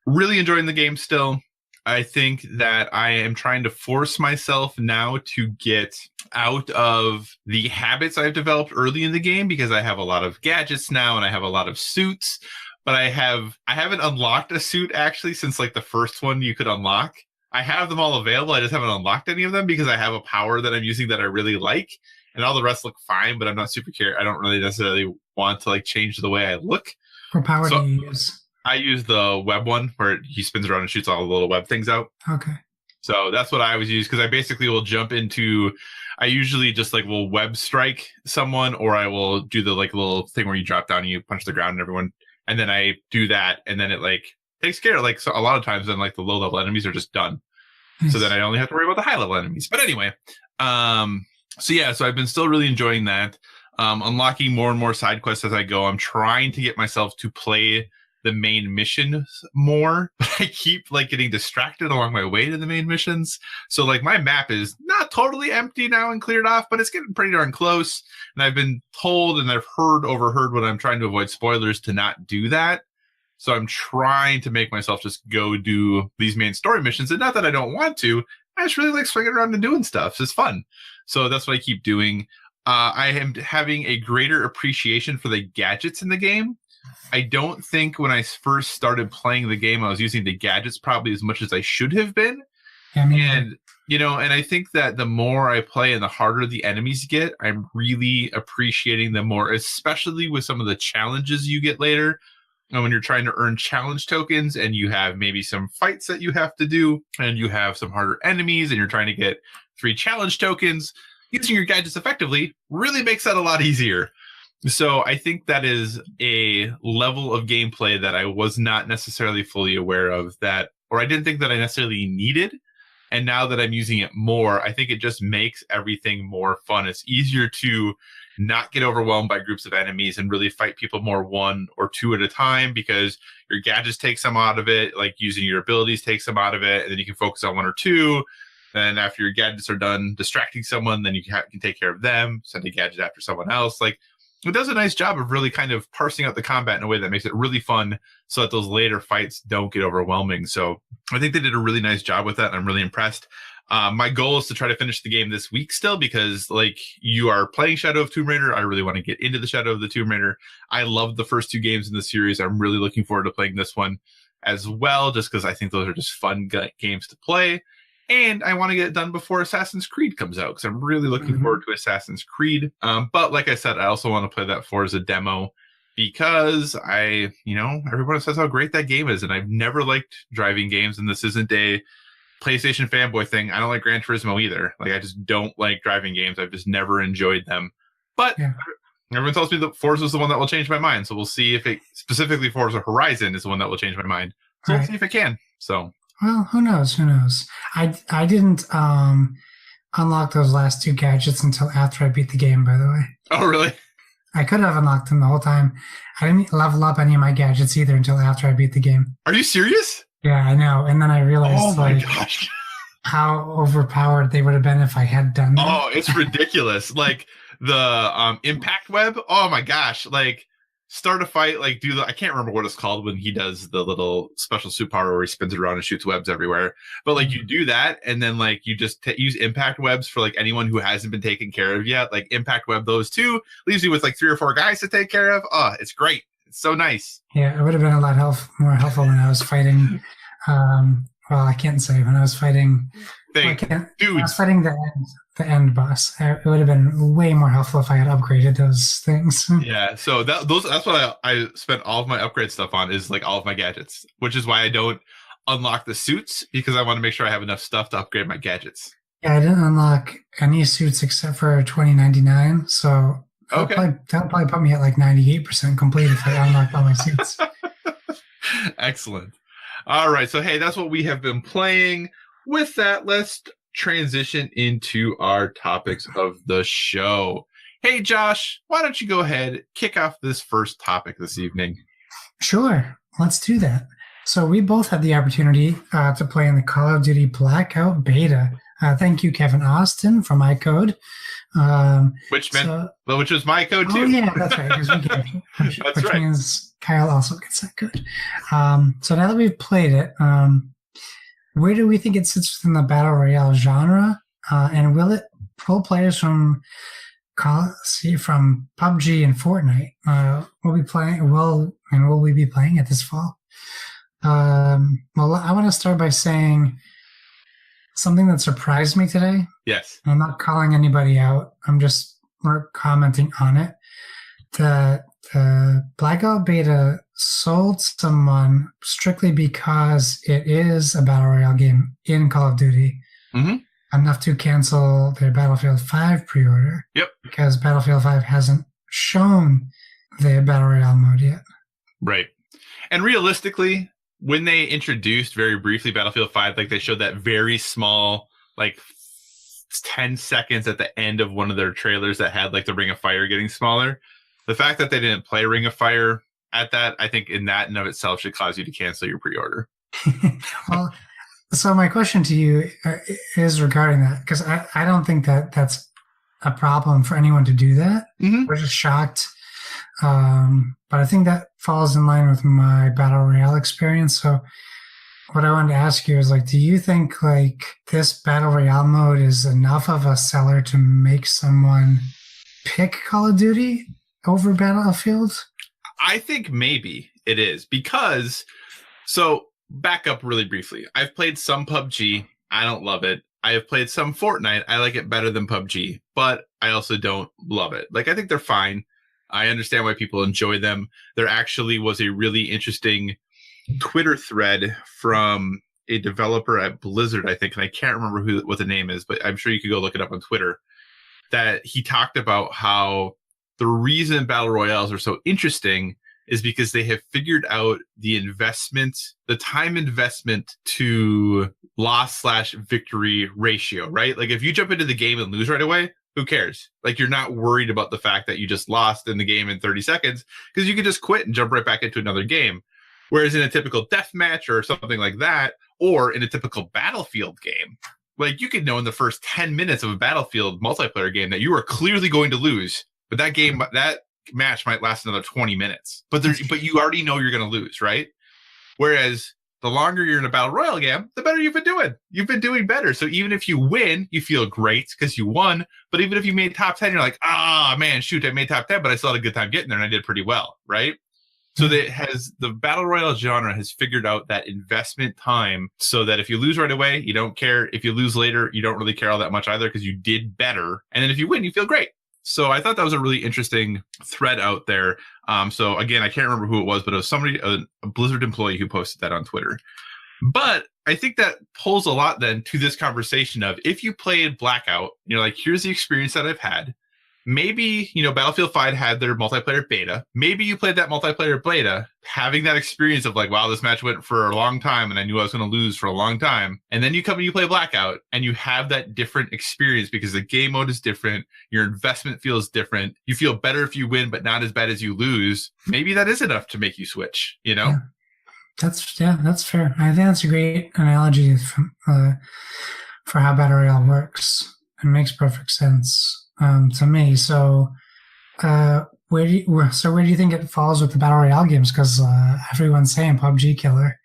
Really enjoying the game still. I think that I am trying to force myself now to get out of the habits I've developed early in the game, because I have a lot of gadgets now and I have a lot of suits, but I haven't unlocked a suit actually since like the first one you could unlock. I have them all available. I just haven't unlocked any of them because I have a power that I'm using that I really like, and all the rest look fine, but I'm not super care. I don't really necessarily want to like change the way I look. What power do you use? I use the web one where he spins around and shoots all the little web things out. Okay. So that's what I always use, because I basically will jump into, I usually just like will web strike someone, or I will do the like little thing where you drop down and you punch the ground and everyone. And then I do that, and then it like takes care of like, so a lot of times then like the low level enemies are just done. Nice. So then I only have to worry about the high level enemies. But anyway, so I've been still really enjoying that. Unlocking more and more side quests as I go. I'm trying to get myself to play the main missions more, but I keep like getting distracted along my way to the main missions. So like my map is not totally empty now and cleared off, but it's getting pretty darn close. And I've been told, and I've overheard when I'm trying to avoid spoilers, to not do that. So I'm trying to make myself just go do these main story missions. And not that I don't want to, I just really like swinging around and doing stuff. It's fun. So that's what I keep doing. I am having a greater appreciation for the gadgets in the game. I don't think when I first started playing the game, I was using the gadgets probably as much as I should have been. And I think that the more I play and the harder the enemies get, I'm really appreciating them more, especially with some of the challenges you get later. And when you're trying to earn challenge tokens and you have maybe some fights that you have to do, and you have some harder enemies and you're trying to get 3 challenge tokens, using your gadgets effectively really makes that a lot easier. So I think that is a level of gameplay that I was not necessarily fully aware of, that, or I didn't think that I necessarily needed. And now that I'm using it more, I think it just makes everything more fun. It's easier to not get overwhelmed by groups of enemies and really fight people more 1 or 2 at a time, because your gadgets take some out of it, like using your abilities takes some out of it, and then you can focus on 1 or 2. Then after your gadgets are done distracting someone, then you can take care of them, send a gadget after someone else. Like, it does a nice job of really kind of parsing out the combat in a way that makes it really fun, so that those later fights don't get overwhelming. So I think they did a really nice job with that, and I'm really impressed. My goal is to try to finish the game this week still, because like you are playing Shadow of Tomb Raider. I really want to get into the Shadow of the Tomb Raider. I loved the first 2 games in the series. I'm really looking forward to playing this one as well, just because I think those are just fun games to play. And I want to get it done before Assassin's Creed comes out, because I'm really looking forward to Assassin's Creed. But like I said, I also want to play that Forza demo, because everyone says how great that game is. And I've never liked driving games, and this isn't a PlayStation fanboy thing. I don't like Gran Turismo either. Like, I just don't like driving games. I've just never enjoyed them. But everyone tells me that Forza is the one that will change my mind. So we'll see if it, specifically Forza Horizon, is the one that will change my mind. So we'll see if it can. So. Well, who knows? Who knows? I didn't unlock those last 2 gadgets until after I beat the game, by the way. Oh, really? I could have unlocked them the whole time. I didn't level up any of my gadgets either until after I beat the game. Are you serious? Yeah, I know. And then I realized gosh, how overpowered they would have been if I had done that. Oh, it's ridiculous. Like the impact web. Oh my gosh. Like start a fight, like I can't remember what it's called when he does the little special suit power where he spins it around and shoots webs everywhere. But like you do that, and then like you just use impact webs for like anyone who hasn't been taken care of yet. Like impact web those two, leaves you with like 3 or 4 guys to take care of. Oh, it's great. It's so nice. Yeah, it would have been a lot more helpful when I was fighting. Well, I can't say when I was fighting. I was fighting the end boss. It would have been way more helpful if I had upgraded those things. Yeah, so that's what I spent all of my upgrade stuff on, is like all of my gadgets, which is why I don't unlock the suits, because I want to make sure I have enough stuff to upgrade my gadgets. Yeah, I didn't unlock any suits except for 2099, so that'll probably put me at like 98% complete if I unlock all my suits. Excellent. All right, so hey, that's what we have been playing. With that, let's transition into our topics of the show. Hey, Josh, why don't you go ahead, kick off this first topic this evening? Sure, let's do that. So we both had the opportunity to play in the Call of Duty Blackout beta. Thank you, Kevin Austin from iCode. Which was my code too. Oh yeah, that's right. Which means Kyle also gets that code. So now that we've played it, where do we think it sits within the battle royale genre? And will it pull players from PUBG and Fortnite? Will we be playing it this fall? Well, I want to start by saying something that surprised me today. Yes. I'm not calling anybody out. I'm just commenting on it. The Blackout beta sold someone strictly because it is a battle royale game in Call of Duty, enough to cancel their Battlefield 5 pre-order. Yep. Because Battlefield 5 hasn't shown the battle royale mode yet. Right. And realistically, when they introduced very briefly Battlefield 5, like they showed that very small, like 10 seconds at the end of one of their trailers that had like the Ring of Fire getting smaller. The fact that they didn't play Ring of Fire at that, I think in that and of itself should cause you to cancel your pre-order. Well, so my question to you is regarding that, because I don't think that that's a problem for anyone to do that. We're just shocked. But I think that falls in line with my battle royale experience. So what I wanted to ask you is, like, do you think like this battle royale mode is enough of a seller to make someone pick Call of Duty over Battlefield? I think maybe it is, because, so back up really briefly. I've played some PUBG. I don't love it. I have played some Fortnite. I like it better than PUBG, but I also don't love it. Like, I think they're fine. I understand why people enjoy them. There actually was a really interesting Twitter thread from a developer at Blizzard, I think, and I can't remember what the name is, but I'm sure you could go look it up on Twitter, that he talked about how the reason battle royales are so interesting is because they have figured out the time investment to loss/victory ratio, right? Like, if you jump into the game and lose right away, who cares? Like, you're not worried about the fact that you just lost in the game in 30 seconds, because you can just quit and jump right back into another game. Whereas in a typical deathmatch or something like that, or in a typical Battlefield game, like, you could know in the first 10 minutes of a Battlefield multiplayer game that you are clearly going to lose, but that match might last another 20 minutes. But you already know you're going to lose, right? Whereas the longer you're in a battle royale game, the better you've been doing. You've been doing better. So even if you win, you feel great because you won. But even if you made top 10, you're like, man, shoot, I made top 10, but I still had a good time getting there and I did pretty well, right? So the battle royale genre has figured out that investment time so that if you lose right away, you don't care. If you lose later, you don't really care all that much either because you did better. And then if you win, you feel great. So I thought that was a really interesting thread out there. So again, I can't remember who it was, but it was somebody, a Blizzard employee who posted that on Twitter. But I think that pulls a lot then to this conversation of, if you played Blackout, you're like, here's the experience that I've had. Maybe, Battlefield 5 had their multiplayer beta. Maybe you played that multiplayer beta, having that experience of like, wow, this match went for a long time and I knew I was going to lose for a long time. And then you come and you play Blackout and you have that different experience because the game mode is different. Your investment feels different. You feel better if you win, but not as bad as you lose. Maybe that is enough to make you switch, Yeah. That's fair. I think that's a great analogy for how Battle Royale works. It makes perfect sense to me. So where do you think it falls with the Battle Royale games? Because everyone's saying PUBG killer.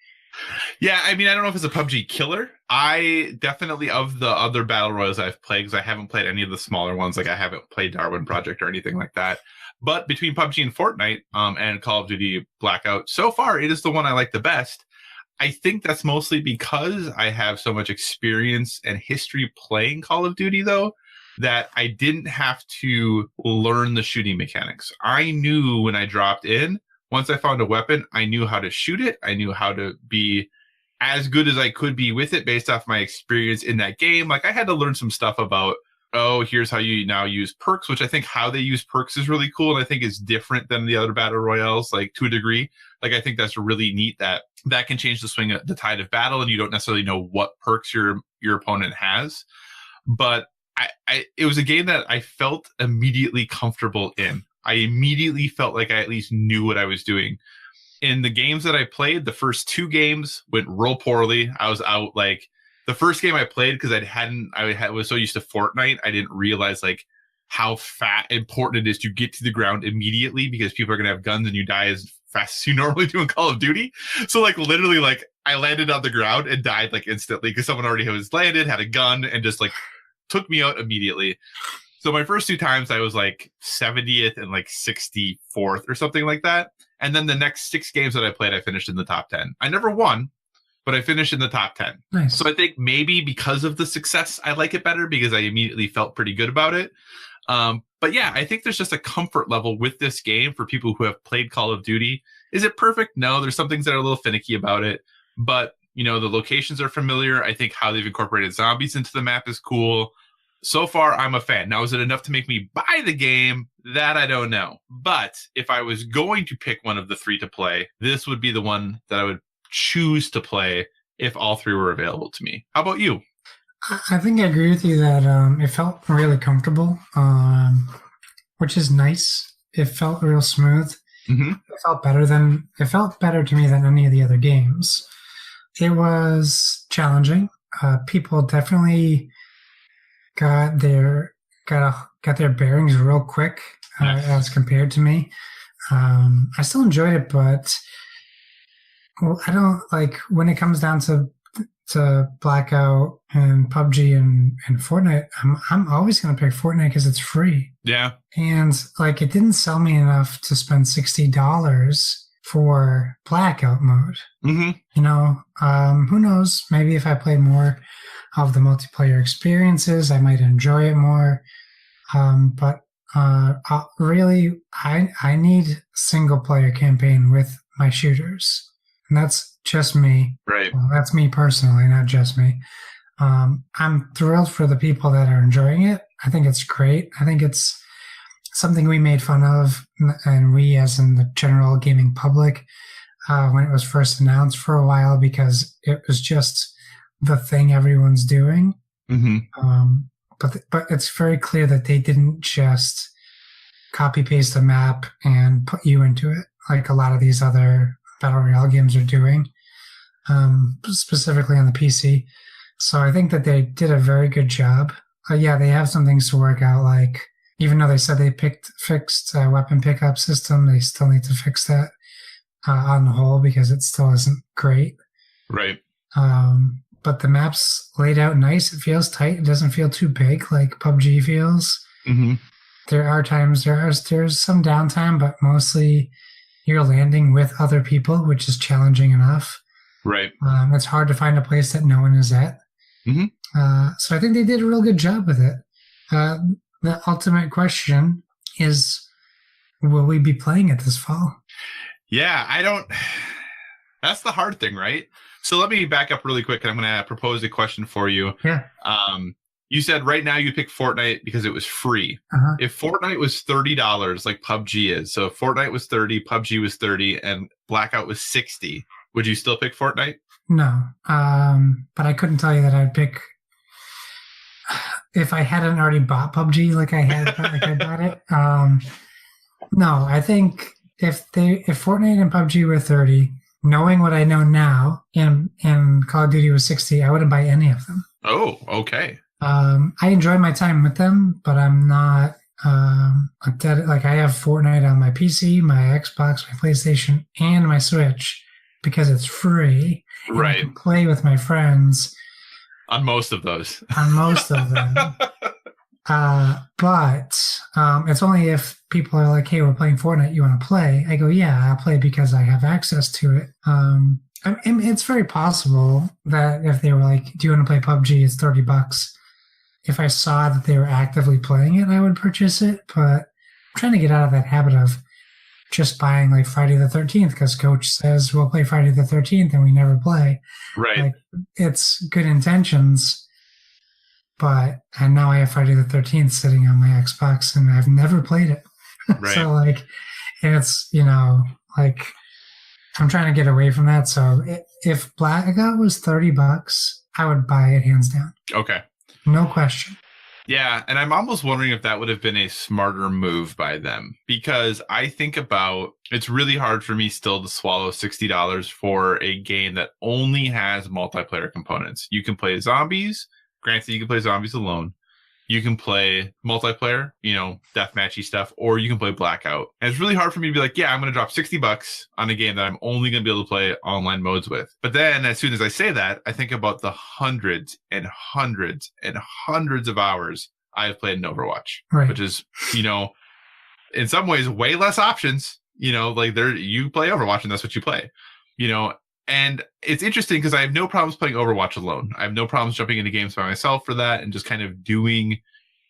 Yeah, I mean, I don't know if it's a PUBG killer. I definitely, of the other Battle Royals I've played, because I haven't played any of the smaller ones, like I haven't played Darwin Project or anything like that. But between PUBG and Fortnite and Call of Duty Blackout, so far, it is the one I like the best. I think that's mostly because I have so much experience and history playing Call of Duty, though, that I didn't have to learn the shooting mechanics. I knew when I dropped in, once I found a weapon, I knew how to shoot it. I knew how to be as good as I could be with it based off my experience in that game. Like, I had to learn some stuff about, here's how you now use perks, which I think how they use perks is really cool. And I think is different than the other Battle Royales, like to a degree. Like, I think that's really neat that can change the swing of the tide of battle, and you don't necessarily know what perks your opponent has. But it was a game that I felt immediately comfortable in. I immediately felt like I at least knew what I was doing. In the games that I played, the first 2 games went real poorly. I was out, like, the first game I played, because I was so used to Fortnite, I didn't realize, like, how important it is to get to the ground immediately, because people are going to have guns and you die as fast as you normally do in Call of Duty. So, like, literally, like, I landed on the ground and died, like, instantly, because someone already was landed, had a gun, and just, like, took me out immediately. So my first 2 times I was like 70th and like 64th or something like that. And then the next 6 games that I played, I finished in the top 10. I never won, but I finished in the top 10. Nice. So I think maybe because of the success, I like it better because I immediately felt pretty good about it. But yeah, I think there's just a comfort level with this game for people who have played Call of Duty. Is it perfect? No, there's some things that are a little finicky about it, but you know, the locations are familiar. I think how they've incorporated zombies into the map is cool. So far, I'm a fan. Now, is it enough to make me buy the game? That I don't know. But if I was going to pick one of the 3 to play, this would be the one that I would choose to play if all 3 were available to me. How about you? I think I agree with you that it felt really comfortable, which is nice. It felt real smooth. Mm-hmm. It felt better to me than any of the other games. It was challenging. People definitely got their bearings real quick as compared to me. I still enjoyed it, but I don't like when it comes down to Blackout and PUBG and Fortnite. I'm always going to pick Fortnite because it's free. Yeah, and like it didn't sell me enough to spend $60 for Blackout mode. Mm-hmm. You know, who knows? Maybe if I played more of the multiplayer experiences, I might enjoy it more. But really, I need single player campaign with my shooters. And that's just me. Right. Well, that's me personally, not just me. I'm thrilled for the people that are enjoying it. I think it's great. I think it's something we made fun of, and we as in the general gaming public, when it was first announced for a while, because it was just the thing everyone's doing. Mm-hmm. But it's very clear that they didn't just copy paste a map and put you into it like a lot of these other Battle Royale games are doing, specifically on the PC. So I think that they did a very good job. Yeah, they have some things to work out, like even though they said they fixed weapon pickup system, they still need to fix that on the whole because it still isn't great. Right. But the map's laid out nice. It feels tight. It doesn't feel too big like PUBG feels. Mm-hmm. There are times there's some downtime, but mostly you're landing with other people, which is challenging enough. Right. It's hard to find a place that no one is at. Mm-hmm. So I think they did a real good job with it. The ultimate question is, will we be playing it this fall? Yeah, that's the hard thing, right? So let me back up really quick, and I'm going to propose a question for you. Yeah. You said right now you pick Fortnite because it was free. Uh-huh. If Fortnite was $30 like PUBG is, so if Fortnite was 30, PUBG was 30, and Blackout was 60, would you still pick Fortnite? No. But I couldn't tell you that I'd pick if I hadn't already bought PUBG like I bought it. No, I think if Fortnite and PUBG were 30, knowing what I know now, and Call of Duty was 60, I wouldn't buy any of them. Oh, okay. I enjoy my time with them, but I'm not like I have Fortnite on my PC, my Xbox, my PlayStation, and my Switch because it's free. And I can play with my friends on most of those. On most of them. But it's only if people are like, hey, we're playing Fortnite, you want to play? I go, yeah, I'll play because I have access to it. It's very possible that if they were like, do you want to play PUBG? It's $30. If I saw that they were actively playing it, I would purchase it. But I'm trying to get out of that habit of just buying like Friday the 13th because Coach says we'll play Friday the 13th and we never play. Right. Like, it's good intentions. But and now I have Friday the 13th sitting on my Xbox and I've never played it. Right. So like, it's, like I'm trying to get away from that. So if Blackout was $30, I would buy it hands down. Okay. No question. Yeah, and I'm almost wondering if that would have been a smarter move by them because I think about it's really hard for me still to swallow $60 for a game that only has multiplayer components. You can play zombies. Granted, you can play zombies alone. You can play multiplayer, deathmatchy stuff, or you can play Blackout. And it's really hard for me to be like, yeah, I'm going to drop $60 on a game that I'm only going to be able to play online modes with. But then as soon as I say that, I think about the hundreds and hundreds and hundreds of hours I've played in Overwatch, which is, in some ways way less options, like you play Overwatch and that's what you play, And it's interesting because I have no problems playing Overwatch alone. I have no problems jumping into games by myself for that and just kind of doing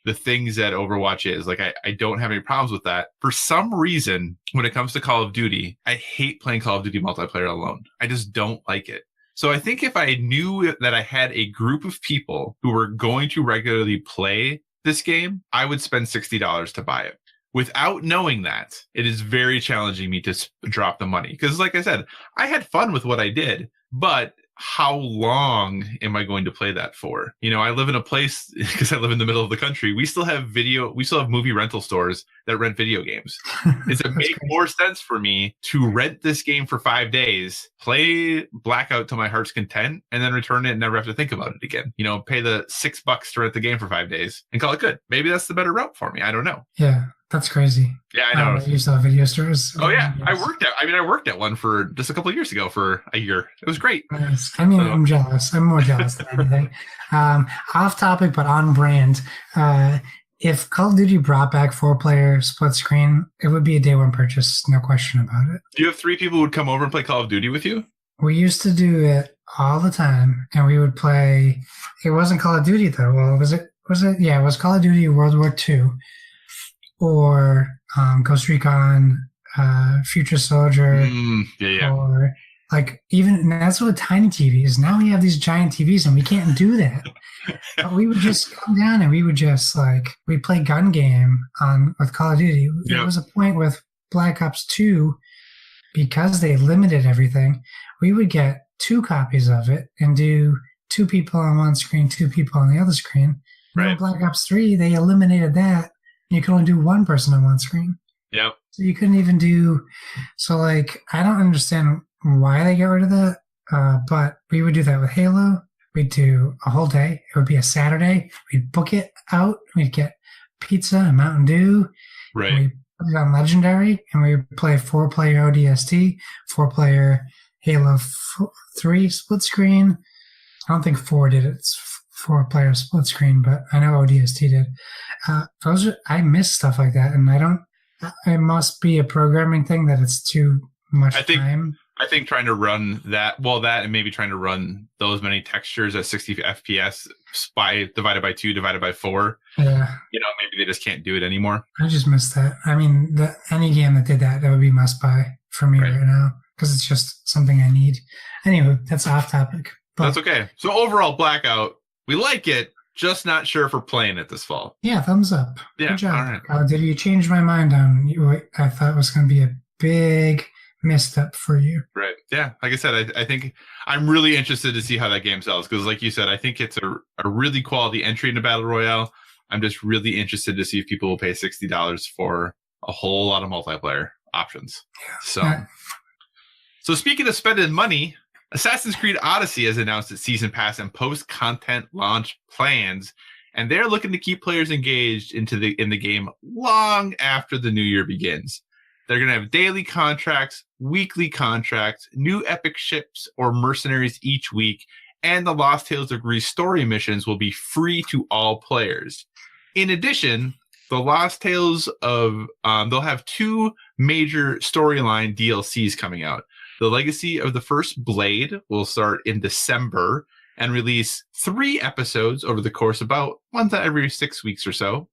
the things that Overwatch is. Like, I don't have any problems with that. For some reason, when it comes to Call of Duty, I hate playing Call of Duty multiplayer alone. I just don't like it. So I think if I knew that I had a group of people who were going to regularly play this game, I would spend $60 to buy it. Without knowing that, it is very challenging me to drop the money. Because like I said, I had fun with what I did, but how long am I going to play that for? I live in a place, because I live in the middle of the country, we still have movie rental stores that rent video games. It's a make more sense for me to rent this game for 5 days, play Blackout to my heart's content, and then return it and never have to think about it again. Pay the $6 to rent the game for 5 days and call it good. Maybe that's the better route for me. I don't know. Yeah. That's crazy. Yeah, I know. You saw video stores. Oh yeah, I worked at one for just a couple of years ago for a year. It was great. Nice. I mean, I'm jealous. I'm more jealous than anything. Off topic, but on brand. If Call of Duty brought back 4-player split screen, it would be a day one purchase. No question about it. Do you have 3 people who would come over and play Call of Duty with you? We used to do it all the time, and we would play. It wasn't Call of Duty though. Well, was it? Yeah, it was Call of Duty World War II. Or Ghost Recon, Future Soldier, or like even that's with tiny TVs. Now we have these giant TVs and we can't do that. But we would just come down and we would just we play gun game with Call of Duty. Yep. There was a point with Black Ops 2 because they limited everything. We would get 2 copies of it and do 2 people on one screen, 2 people on the other screen. Right. In Black Ops 3, they eliminated that. You could only do 1 person on one screen. Yep. So you couldn't even do. So I don't understand why they got rid of that. But we would do that with Halo. We'd do a whole day. It would be a Saturday. We'd book it out. We'd get pizza and Mountain Dew. Right. We'd put it on Legendary, and we would play 4-player ODST, 4-player Halo 3 split screen. I don't think 4 did it. It's 4-player split screen, but I know ODST did. I miss stuff like that, and I don't. It must be a programming thing that it's too much time. I think trying to run that and maybe trying to run those many textures at 60 FPS divided by 2 divided by 4. Yeah. Maybe they just can't do it anymore. I just miss that. I mean, any game that did that would be must buy for me right now because it's just something I need. Anyway, that's off topic. But that's okay. So overall, Blackout, we like it. Just not sure if we're playing it this fall. Yeah, thumbs up. Yeah, good job. all right. Did you change my mind on what I thought was going to be a big misstep for you? Right. Yeah. Like I said, I think I'm really interested to see how that game sells because, like you said, I think it's a really quality entry into Battle Royale. I'm just really interested to see if people will pay $60 for a whole lot of multiplayer options. Yeah. So speaking of spending money, Assassin's Creed Odyssey has announced its season pass and post-content launch plans, and they're looking to keep players engaged in the game long after the new year begins. They're going to have daily contracts, weekly contracts, new epic ships or mercenaries each week, and the Lost Tales of Greece story missions will be free to all players. In addition, the Lost Tales of they'll have 2 major storyline DLCs coming out. The Legacy of the First Blade will start in December and release 3 episodes over the course about once every 6 weeks or so.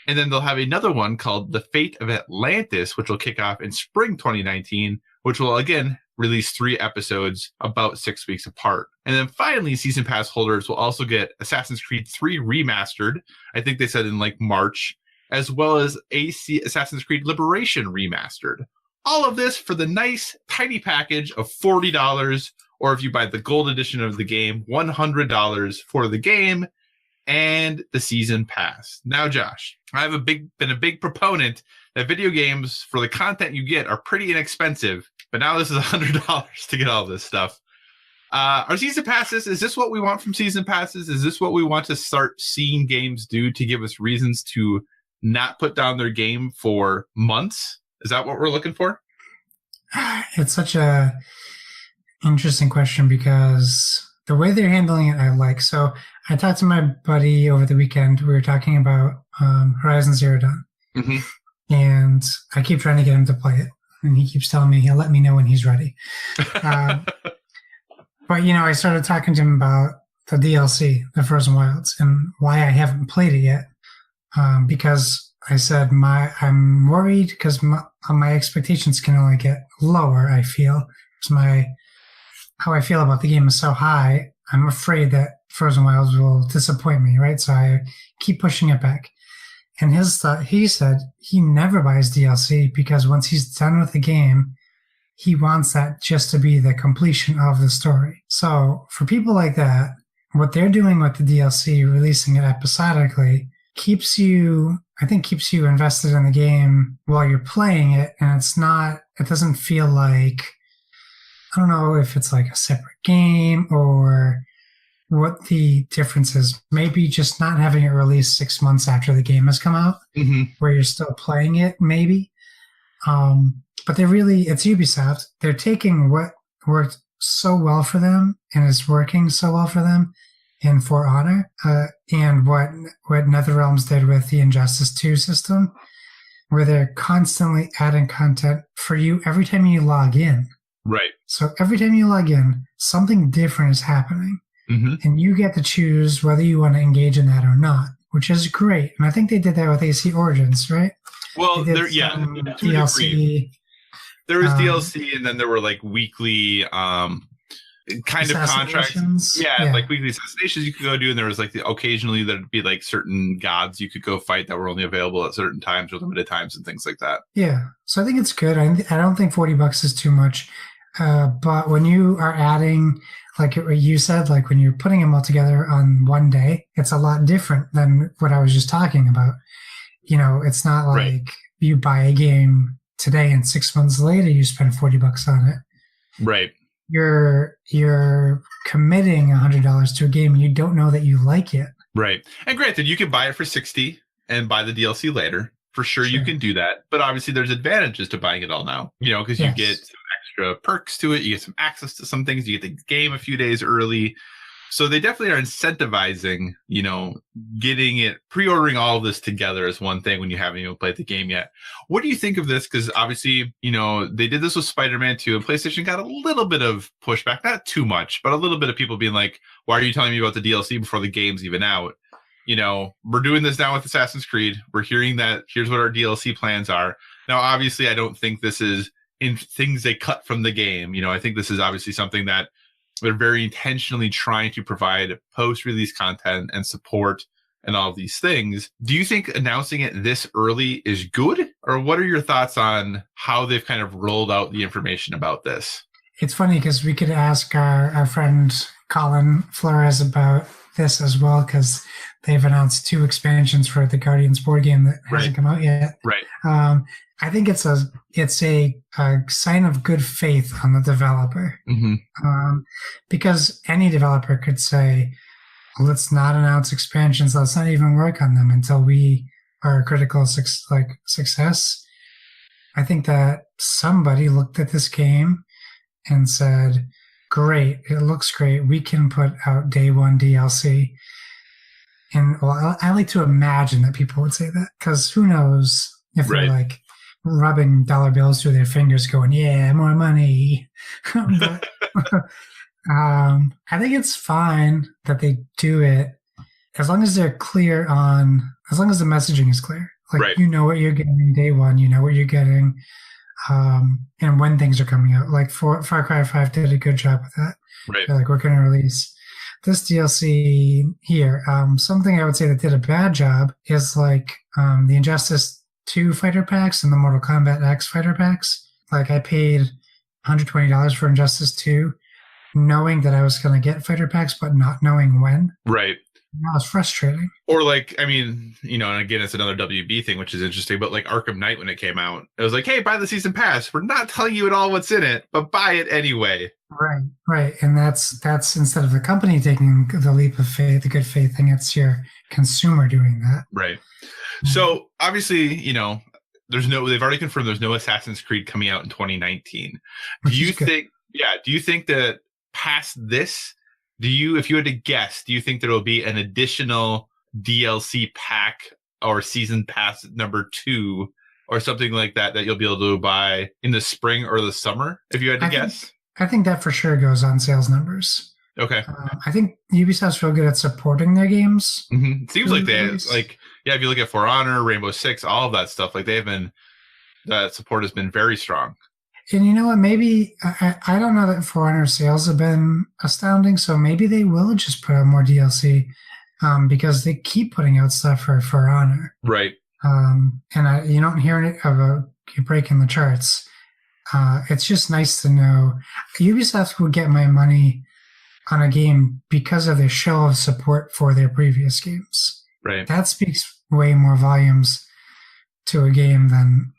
And then they'll have another one called The Fate of Atlantis, which will kick off in spring 2019, which will again release 3 episodes about 6 weeks apart. And then finally, season pass holders will also get Assassin's Creed 3 Remastered. I think they said in like March, as well as Assassin's Creed Liberation Remastered. All of this for the nice, tiny package of $40, or if you buy the gold edition of the game, $100 for the game and the season pass. Now, Josh, I've been a big proponent that video games, for the content you get, are pretty inexpensive, but now this is $100 to get all this stuff. Are season passes, is this what we want from season passes? Is this what we want to start seeing games do to give us reasons to not put down their game for months? Is that what we're looking for? It's such a interesting question because the way they're handling it, I like. So I talked to my buddy over the weekend. We were talking about Horizon Zero Dawn. Mm-hmm. And I keep trying to get him to play it. And he keeps telling me he'll let me know when he's ready. But, I started talking to him about the DLC, the Frozen Wilds, and why I haven't played it yet. Because I said I'm worried because my expectations can only get lower, I feel. Because how I feel about the game is so high, I'm afraid that Frozen Wilds will disappoint me, right? So I keep pushing it back. And he said he never buys DLC because once he's done with the game, he wants that just to be the completion of the story. So for people like that, what they're doing with the DLC, releasing it episodically, keeps you invested in the game while you're playing it. And it doesn't feel like, I don't know if it's like a separate game or what the difference is. Maybe just not having it released 6 months after the game has come out, mm-hmm. where you're still playing it, maybe. But it's Ubisoft. They're taking what worked so well for them and is working so well for them in For Honor, and what NetherRealms did with the Injustice 2 system, where they're constantly adding content for you every time you log in. Right. So every time you log in, something different is happening. Mm-hmm. And you get to choose whether you want to engage in that or not, which is great. And I think they did that with AC Origins, right? Well, DLC. There was DLC, and then there were like weekly kind of contracts. Yeah, like weekly assassinations you could go do, and there was like occasionally there'd be like certain gods you could go fight that were only available at certain times or limited times and things like that. Yeah, so I think it's good. I don't think $40 is too much. But when you are adding, like what you said, like when you're putting them all together on one day, it's a lot different than what I was just talking about. It's not like you buy a game today and 6 months later you spend $40 on it. Right. You're committing $100 to a game and you don't know that you like it. Right. And granted, you can buy it for $60 and buy the DLC later. For sure, you can do that. But obviously there's advantages to buying it all now, because you get some extra perks to it. You get some access to some things. You get the game a few days early. So they definitely are incentivizing, getting it, pre-ordering all of this together as one thing when you haven't even played the game yet. What do you think of this? Because obviously, they did this with Spider-Man 2, and PlayStation got a little bit of pushback, not too much, but a little bit of people being like, why are you telling me about the DLC before the game's even out? We're doing this now with Assassin's Creed. We're hearing that here's what our DLC plans are. Now, obviously, I don't think this is in things they cut from the game. I think this is obviously something that they're very intentionally trying to provide post-release content and support and all of these things. Do you think announcing it this early is good? Or what are your thoughts on how they've kind of rolled out the information about this? It's funny because we could ask our friend Colin Flores about this as well, because they've announced 2 expansions for the Guardians board game that hasn't come out yet. Right. I think it's a sign of good faith on the developer, mm-hmm. Because any developer could say, let's not announce expansions. Let's not even work on them until we are a critical success. I think that somebody looked at this game and said, great, it looks great. We can put out day one DLC. And well, I like to imagine that people would say that, because who knows if they're like rubbing dollar bills through their fingers going, yeah, more money. But, I think it's fine that they do it as long as they're clear as long as the messaging is clear. Like, you know what you're getting day one, you know what you're getting, and when things are coming out. Like Far Cry 5 did a good job with that. Right. They're like, we're going to release this DLC here. Something I would say that did a bad job is like the Injustice 2 fighter packs and the Mortal Kombat X fighter packs. Like, I paid $120 for Injustice 2, knowing that I was going to get fighter packs, but not knowing when. Right. That was frustrating. Or like, I mean, you know, and again, it's another WB thing, which is interesting, but like Arkham Knight, when it came out, it was like, hey, buy the season pass. We're not telling you at all what's in it, but buy it anyway. Right. And that's instead of the company taking the leap of faith, the good faith thing, it's your consumer doing that. Right. So obviously, you know, they've already confirmed there's no Assassin's Creed coming out in 2019. Do you think that past this, if you had to guess, do you think there will be an additional DLC pack or season pass number 2 or something like that you'll be able to buy in the spring or the summer, if you had to guess? I think that for sure goes on sales numbers. Okay. I think Ubisoft's real good at supporting their games. Mm-hmm. It seems like if you look at For Honor, Rainbow Six, all of that stuff, like that support has been very strong. And you know what? Maybe I don't know that For Honor sales have been astounding, so maybe they will just put out more DLC because they keep putting out stuff for Honor. Right. And you don't hear it of a break in the charts. It's just nice to know Ubisoft would get my money on a game because of their show of support for their previous games. Right. That speaks way more volumes to a game than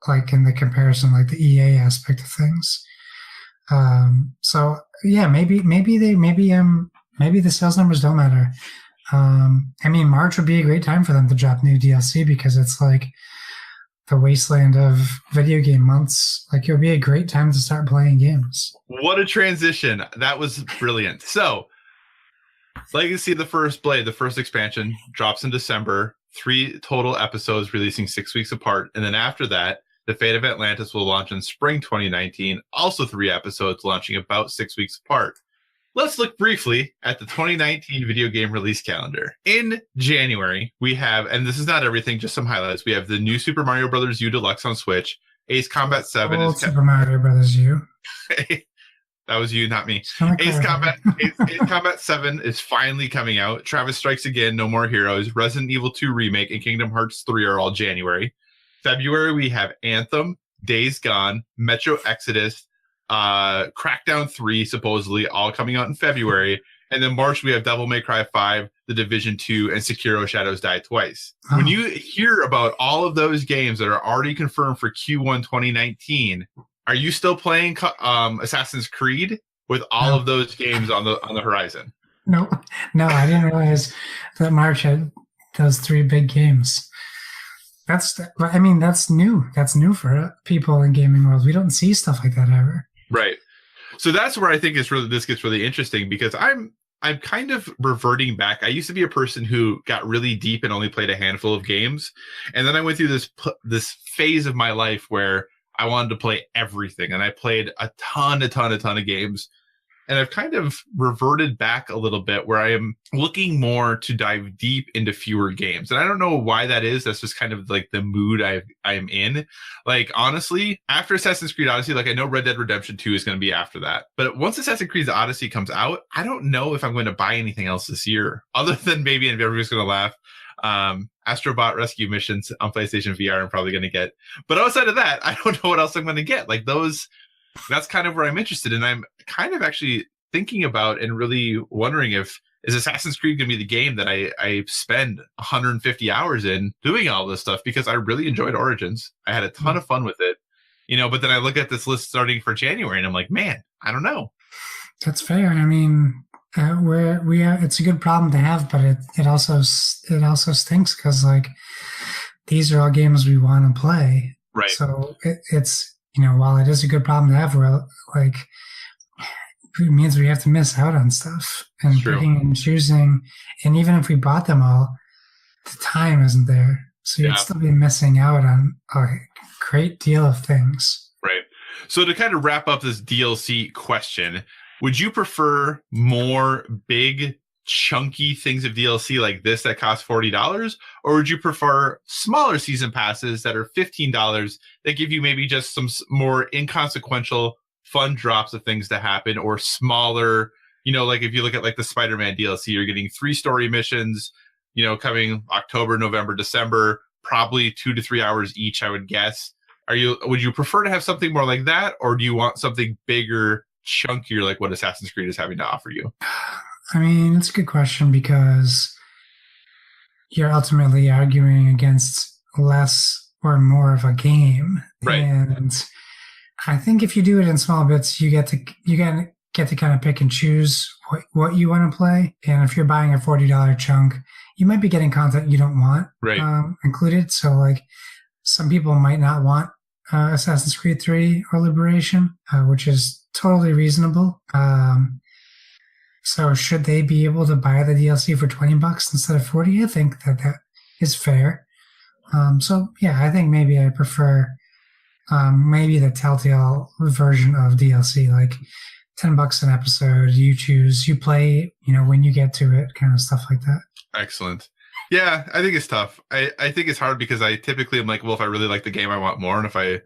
like in the comparison, like the EA aspect of things. So yeah, maybe the sales numbers don't matter. I mean, March would be a great time for them to drop new DLC because it's like the wasteland of video game months. Like, it'll be a great time to start playing games. What a transition. That was brilliant. So Legacy of the First Blade, the first expansion, drops in December. 3 total episodes releasing 6 weeks apart. And then after that, The Fate of Atlantis will launch in spring 2019. Also 3 episodes launching about 6 weeks apart. Let's look briefly at the 2019 video game release calendar. In January, we have, and this is not everything, just some highlights. We have the new Super Mario Bros. U Deluxe on Switch. Ace Combat 7 is Super Mario Bros. U. That was you, not me. Ace Combat 7 is finally coming out. Travis Strikes Again, No More Heroes, Resident Evil 2 Remake, and Kingdom Hearts 3 are all January. February, we have Anthem, Days Gone, Metro Exodus, Crackdown 3, supposedly, all coming out in February. And then March, we have Devil May Cry 5, The Division 2, and Sekiro Shadows Die Twice. When you hear about all of those games that are already confirmed for Q1 2019, are you still playing Assassin's Creed with all of those games on the horizon? No, I didn't realize that March had those 3 big games. That's new. That's new for people in gaming world. We don't see stuff like that ever. Right. So that's where I think this gets really interesting, because I'm kind of reverting back. I used to be a person who got really deep and only played a handful of games, and then I went through this phase of my life where I wanted to play everything, and I played a ton of games. And I've kind of reverted back a little bit where I am looking more to dive deep into fewer games. And I don't know why that is. That's just kind of like the mood I am in. Like, honestly, after Assassin's Creed Odyssey, like, I know Red Dead Redemption 2 is going to be after that. But once Assassin's Creed Odyssey comes out, I don't know if I'm going to buy anything else this year, other than maybe, and everybody's going to laugh, Astrobot Rescue Missions on PlayStation VR I'm probably going to get. But outside of that, I don't know what else I'm going to get. Like, that's kind of where I'm interested in. I'm kind of actually thinking about and really wondering is Assassin's Creed going to be the game that I spend 150 hours in doing all this stuff, because I really enjoyed Origins. I had a ton of fun with it, but then I look at this list starting for January and I'm like, man, I don't know. That's fair. I mean, it's a good problem to have, but it also stinks because like these are all games we want to play. Right. So it's while it is a good problem to have, we're like it means we have to miss out on stuff and picking and choosing. And even if we bought them all, the time isn't there, so you'd still be missing out on a great deal of things. Right. So to kind of wrap up this DLC question, would you prefer more big, chunky things of DLC like this that cost $40? Or would you prefer smaller season passes that are $15 that give you maybe just some more inconsequential fun drops of things to happen, or smaller, like if you look at like the Spider-Man DLC, you're getting 3 story missions, coming October, November, December, probably 2 to 3 hours each, I would guess. Would you prefer to have something more like that, or do you want something bigger, chunkier, like what Assassin's Creed is having to offer you? I mean, it's a good question because you're ultimately arguing against less or more of a game. Right. And I think if you do it in small bits, you get to kind of pick and choose what you want to play. And if you're buying a $40 chunk, you might be getting content you don't want included. So like some people might not want Assassin's Creed 3 or Liberation, which is totally reasonable. So should they be able to buy the DLC for $20 instead of $40? I think that is fair. So yeah, I think maybe I prefer maybe the Telltale version of DLC, like $10 an episode. You choose, you play, when you get to it, kind of stuff like that. Excellent. Yeah, I think it's tough. I think it's hard because I typically am like, well, if I really like the game, I want more, and if I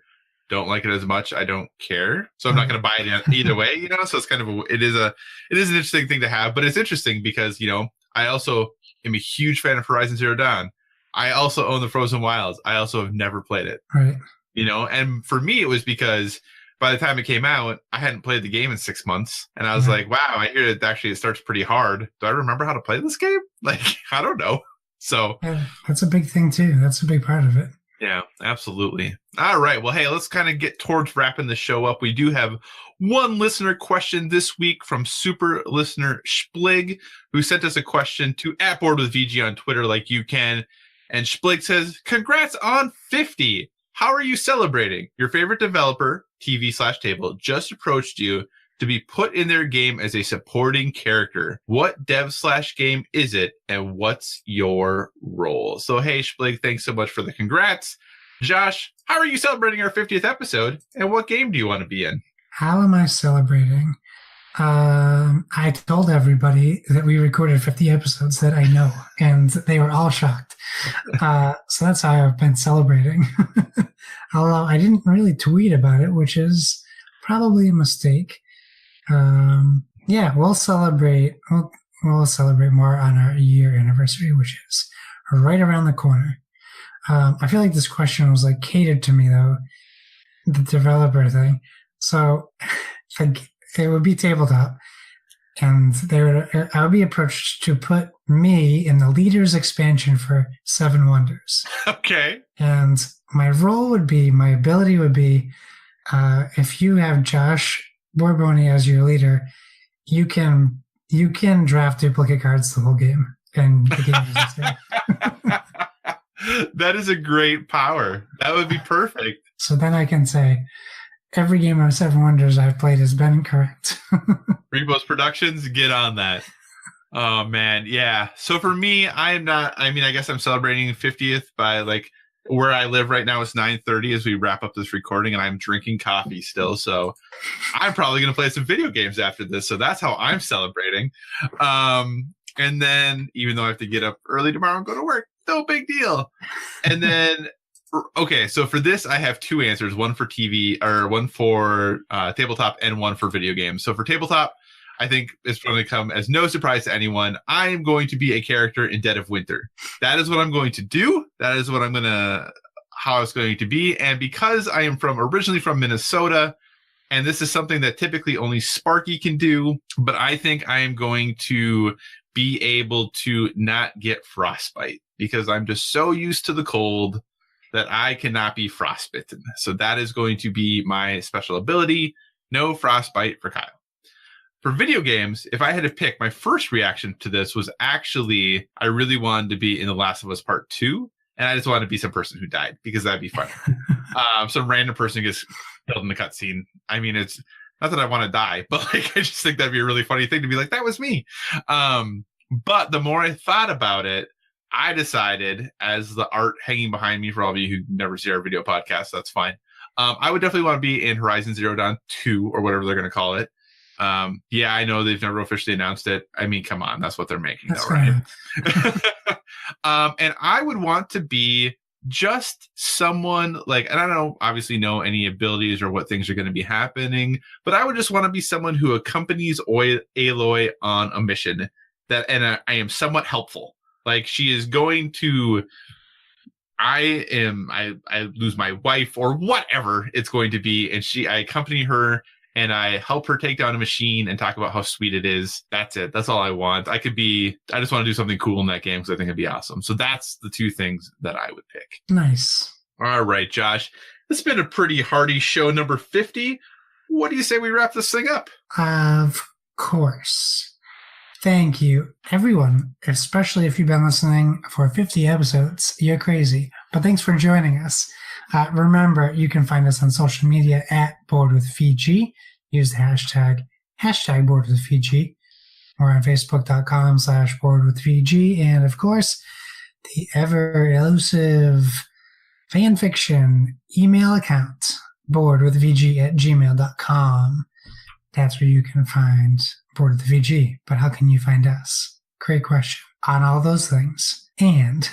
don't like it as much, I don't care. So I'm not going to buy it either way, So it's kind of it is an interesting thing to have, but it's interesting because I also am a huge fan of Horizon Zero Dawn. I also own the Frozen Wilds. I also have never played it. Right. And for me, it was because by the time it came out, I hadn't played the game in 6 months. And I was like, wow, I hear that actually it starts pretty hard. Do I remember how to play this game? Like, I don't know. So yeah, that's a big thing too. That's a big part of it. Yeah, absolutely. All right. Well, hey, let's kind of get towards wrapping the show up. We do have one listener question this week from super listener Splig, who sent us a question to @BoardWithVG on Twitter, like you can. And Splig says, congrats on 50. How are you celebrating? Your favorite developer, TV/table, just approached you to be put in their game as a supporting character. What dev/game is it, and what's your role? So, hey, Splig, thanks so much for the congrats. Josh, how are you celebrating our 50th episode, and what game do you want to be in? How am I celebrating? I told everybody that we recorded 50 episodes that I know, and they were all shocked. So that's how I've been celebrating. Although I didn't really tweet about it, which is probably a mistake. Yeah, we'll celebrate. We'll celebrate more on our year anniversary, which is right around the corner. I feel like this question was like catered to me though, the developer thing. So it would be tabletop, and I would be approached to put me in the leaders expansion for Seven Wonders. Okay. And my ability would be, if you have Josh Borbone as your leader, you can draft duplicate cards the whole game, and the game is the same. That is a great power. That would be perfect. So then I can say, every game of Seven Wonders I've played has been correct. Repos Productions, get on that. Oh, man. Yeah. So for me, I guess I'm celebrating 50th by like where I live right now. It's 9:30 as we wrap up this recording, and I'm drinking coffee still. So I'm probably going to play some video games after this. So that's how I'm celebrating. And then even though I have to get up early tomorrow and go to work, no big deal. And then okay, so for this, I have two answers: one for TV, or one for tabletop, and one for video games. So for tabletop, I think it's going to come as no surprise to anyone. I am going to be a character in Dead of Winter. That is what I'm going to do. That is what how it's going to be. And because I am originally from Minnesota, and this is something that typically only Sparky can do, but I think I am going to be able to not get frostbite because I'm just so used to the cold that I cannot be frostbitten. So that is going to be my special ability. No frostbite for Kyle. For video games, if I had to pick, my first reaction to this was actually I really wanted to be in The Last of Us Part 2, and I just wanted to be some person who died because that'd be fun. Some random person gets killed in the cutscene. I mean, it's not that I want to die, but like I just think that'd be a really funny thing to be like, that was me. But the more I thought about it, I decided, as the art hanging behind me, for all of you who never see our video podcast, that's fine. I would definitely want to be in Horizon Zero Dawn 2 or whatever they're going to call it. Yeah, I know they've never officially announced it. I mean, come on, that's what they're making, that's though, right? And I would want to be just someone like, and I don't obviously know any abilities or what things are going to be happening, but I would just want to be someone who accompanies Aloy on a mission and I am somewhat helpful. Like she is going to, I lose my wife or whatever it's going to be, and I accompany her and I help her take down a machine and talk about how sweet it is. That's it. That's all I want. I just want to do something cool in that game because I think it'd be awesome. So that's the two things that I would pick. Nice. All right, Josh. This has been a pretty hearty show number 50. What do you say we wrap this thing up? Of course. Thank you, everyone, especially if you've been listening for 50 episodes. You're crazy. But thanks for joining us. Remember, you can find us on social media at BoardWithVG. Use the hashtag BoardWithVG. We're on Facebook.com/BoardWithVG. And of course, the ever elusive fanfiction email account, boardwithvg@gmail.com. That's where you can find Board with the VG. But how can you find us? Great question. On all those things. And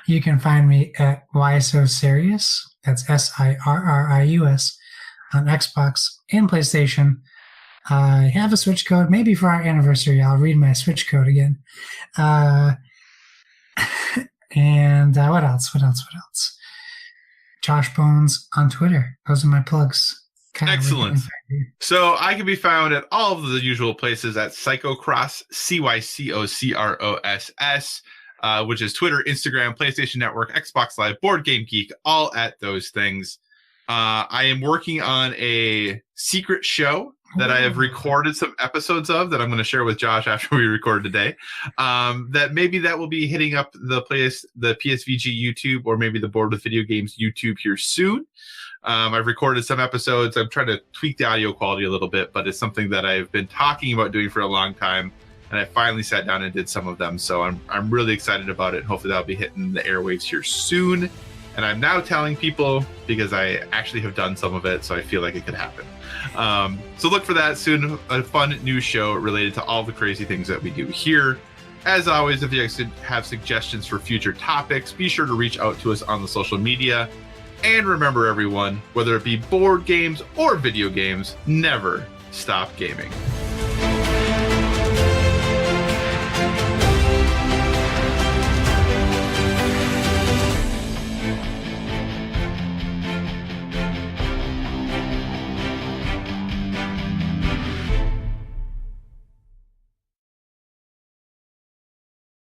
you can find me at Why So Serious. That's SIRRIUS on Xbox and PlayStation. I have a Switch code. Maybe for our anniversary, I'll read my Switch code again. And what else? Josh Bones on Twitter. Those are my plugs. Excellent. So I can be found at all of the usual places at Psychocross, CYCOCROSS, which is Twitter, Instagram, PlayStation Network, Xbox Live, Board Game Geek, all at those things. I am working on a secret show that I have recorded some episodes of that I'm going to share with Josh after we record today. That will be hitting up the PSVG YouTube or maybe the Board with Video Games YouTube here soon. I've recorded some episodes. I'm trying to tweak the audio quality a little bit, but it's something that I've been talking about doing for a long time, and I finally sat down and did some of them. So I'm really excited about it. Hopefully that'll be hitting the airwaves here soon. And I'm now telling people because I actually have done some of it, so I feel like it could happen. So look for that soon. A fun new show related to all the crazy things that we do here. As always, if you have suggestions for future topics, be sure to reach out to us on the social media. And remember, everyone, whether it be board games or video games, never stop gaming.